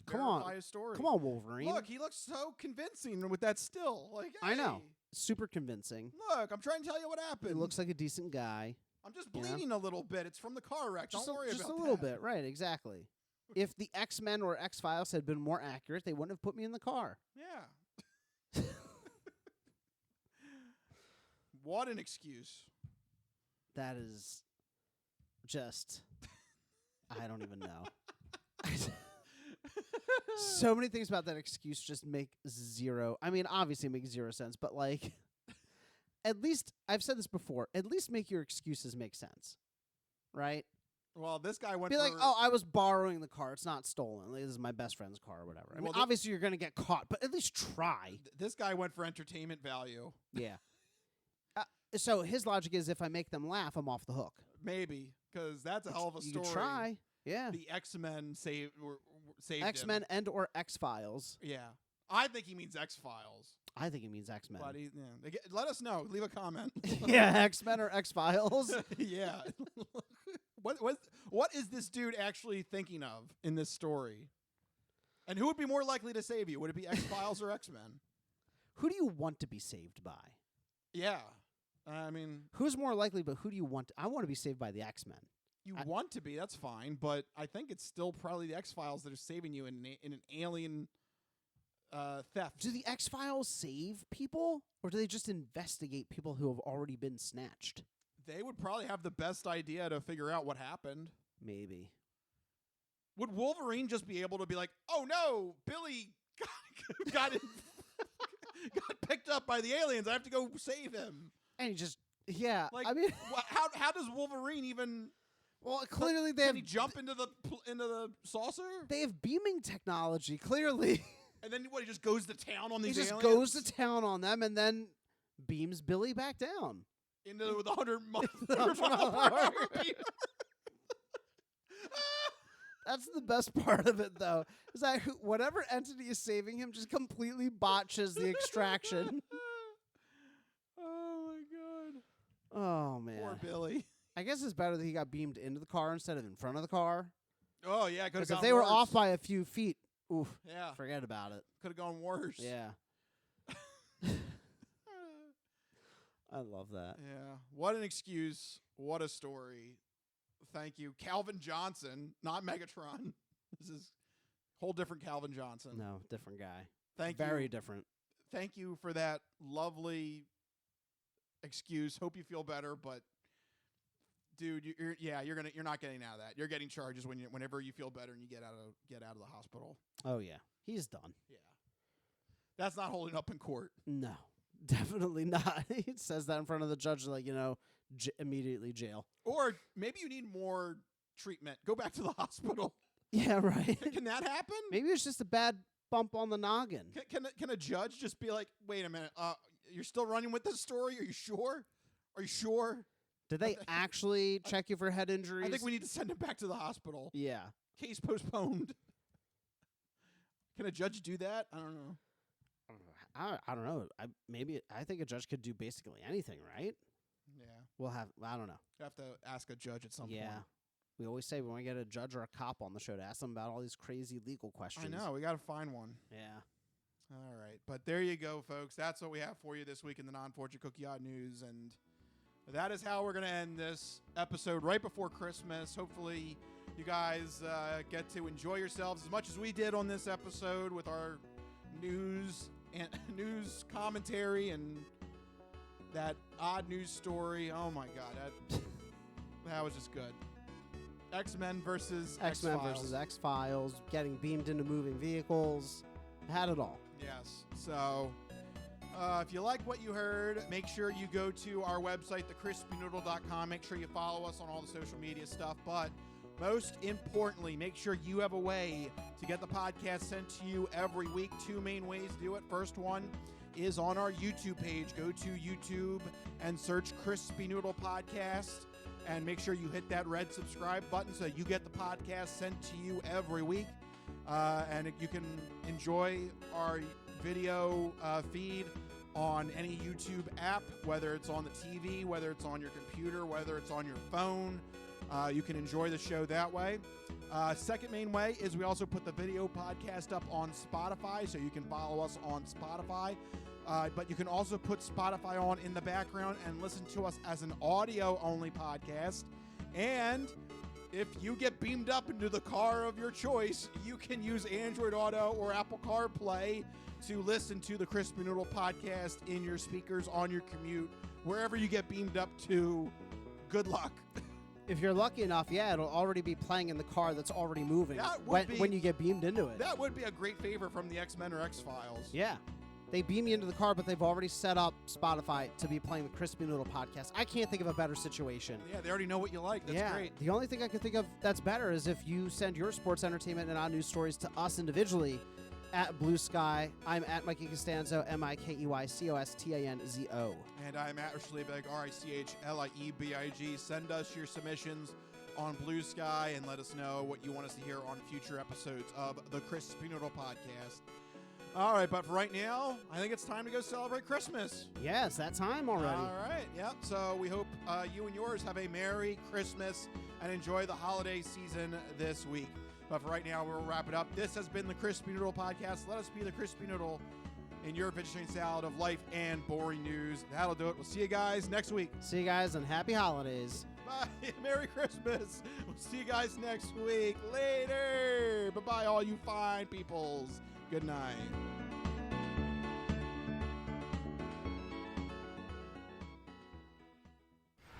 Come verify on. his story. Come on, Wolverine. Look, he looks so convincing with that still. Like, hey, I know. Super convincing. Look, I'm trying to tell you what happened. He looks like a decent guy. I'm just bleeding a little bit. It's from the car wreck. Don't worry about that. Just a little bit. Right, exactly. If the X-Men or X-Files had been more accurate, they wouldn't have put me in the car. Yeah. What an excuse. That is just, I don't even know. So many things about that excuse just make zero. I mean, obviously it makes zero sense, but like, at least, I've said this before, at least make your excuses make sense. Right? Well, this guy went Be like, oh, I was borrowing the car. It's not stolen. Like, this is my best friend's car or whatever. I mean, obviously you're going to get caught, but at least try. This guy went for entertainment value. Yeah. So his logic is if I make them laugh, I'm off the hook. Maybe, because that's a hell of a story. You try. Yeah. The X-Men saved X-Men and or X-Files. Yeah. I think he means X-Files. I think he means X-Men. But let us know. Leave a comment. Yeah, X-Men or X-Files. Yeah. What is this dude actually thinking of in this story? And who would be more likely to save you? Would it be X-Files or X-Men? Who do you want to be saved by? Yeah. I mean, who's more likely, but who do you want? I want to be saved by the X-Men. You want to be, that's fine, but I think it's still probably the X-Files that are saving you in an alien theft. Do the X-Files save people, or do they just investigate people who have already been snatched? They would probably have the best idea to figure out what happened. Maybe. Would Wolverine just be able to be like, oh no, Billy got picked up by the aliens. I have to go save him. And he just, yeah. Like, I mean, how does Wolverine even? Well, clearly can he jump into the saucer? They have beaming technology, clearly. And then what? He just goes to town on these aliens? He just goes to town on them and then beams Billy back down. Into the 100 mile beam. That's the best part of it, though, is that whatever entity is saving him just completely botches the extraction. Oh, my God. Oh, man. Poor Billy. I guess it's better that he got beamed into the car instead of in front of the car. Oh, yeah. Because if they were off by a few feet, oof, yeah, forget about it. Could have gone worse. Yeah. I love that. Yeah. What an excuse. What a story. Thank you. Calvin Johnson, not Megatron. This is a whole different Calvin Johnson. No, different guy. Thank you. Very different. Thank you for that lovely excuse. Hope you feel better, but dude, you're not getting out of that. You're getting charges whenever you feel better and you get out of the hospital. Oh yeah. He's done. Yeah. That's not holding up in court. No. Definitely not. He says that in front of the judge, like, immediately jail. Or maybe you need more treatment. Go back to the hospital. Yeah, right. Can that happen? Maybe it's just a bad bump on the noggin. Can a judge just be like, wait a minute, you're still running with this story? Are you sure? Are you sure? Did they actually check you for head injuries? I think we need to send him back to the hospital. Yeah. Case postponed. Can a judge do that? I don't know. I don't know. I think a judge could do basically anything, right? Yeah. I don't know. You have to ask a judge at some point. Yeah. We always say when we get a judge or a cop on the show to ask them about all these crazy legal questions. I know. We got to find one. Yeah. All right. But there you go, folks. That's what we have for you this week in the Non-Fortune Cookie Yacht News. And that is how we're going to end this episode right before Christmas. Hopefully you guys get to enjoy yourselves as much as we did on this episode with our news and news commentary and that odd news story. Oh my God, that was just good. X-Men versus X-Files, getting beamed into moving vehicles, had it all. Yes. So if you like what you heard, make sure you go to our website, thecrispynoodle.com. Make sure you follow us on all the social media stuff. But most importantly, make sure you have a way to get the podcast sent to you every week. 2 main ways to do it. First one is on our YouTube page. Go to YouTube and search Crispy Noodle Podcast. And make sure you hit that red subscribe button so you get the podcast sent to you every week. And you can enjoy our video feed on any YouTube app, whether it's on the TV, whether it's on your computer, whether it's on your phone. You can enjoy the show that way. Second main way is we also put the video podcast up on Spotify, so you can follow us on Spotify. But you can also put Spotify on in the background and listen to us as an audio-only podcast. And if you get beamed up into the car of your choice, you can use Android Auto or Apple CarPlay to listen to the Crispy Noodle Podcast in your speakers on your commute. Wherever you get beamed up to, good luck. If you're lucky enough, it'll already be playing in the car that's already moving when you get beamed into it. That would be a great favor from the X-Men or X-Files. Yeah. They beam you into the car, but they've already set up Spotify to be playing the Crispy Noodle Podcast. I can't think of a better situation. Yeah, they already know what you like. That's great. The only thing I can think of that's better is if you send your sports, entertainment, and on-news stories to us individually at Blue Sky. I'm at Mikey Costanzo, MikeyCostanzo. And I'm at Schliebig, RichLiebig. Send us your submissions on Blue Sky and let us know what you want us to hear on future episodes of the Crispy Noodle Podcast. All right, but for right now, I think it's time to go celebrate Christmas. Yeah, it's that time already. All right, yep. So we hope you and yours have a Merry Christmas and enjoy the holiday season this week. But for right now, we'll wrap it up. This has been the Crispy Noodle Podcast. Let us be the Crispy Noodle in your vegetarian salad of life and boring news. That'll do it. We'll see you guys next week. See you guys and happy holidays. Bye. Merry Christmas. We'll see you guys next week. Later. Bye-bye, all you fine peoples. Good night.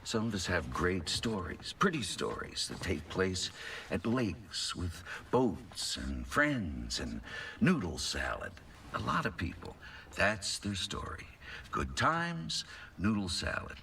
Some of us have great stories, pretty stories that take place at lakes with boats and friends and noodle salad. A lot of people, that's their story. Good times, noodle salad.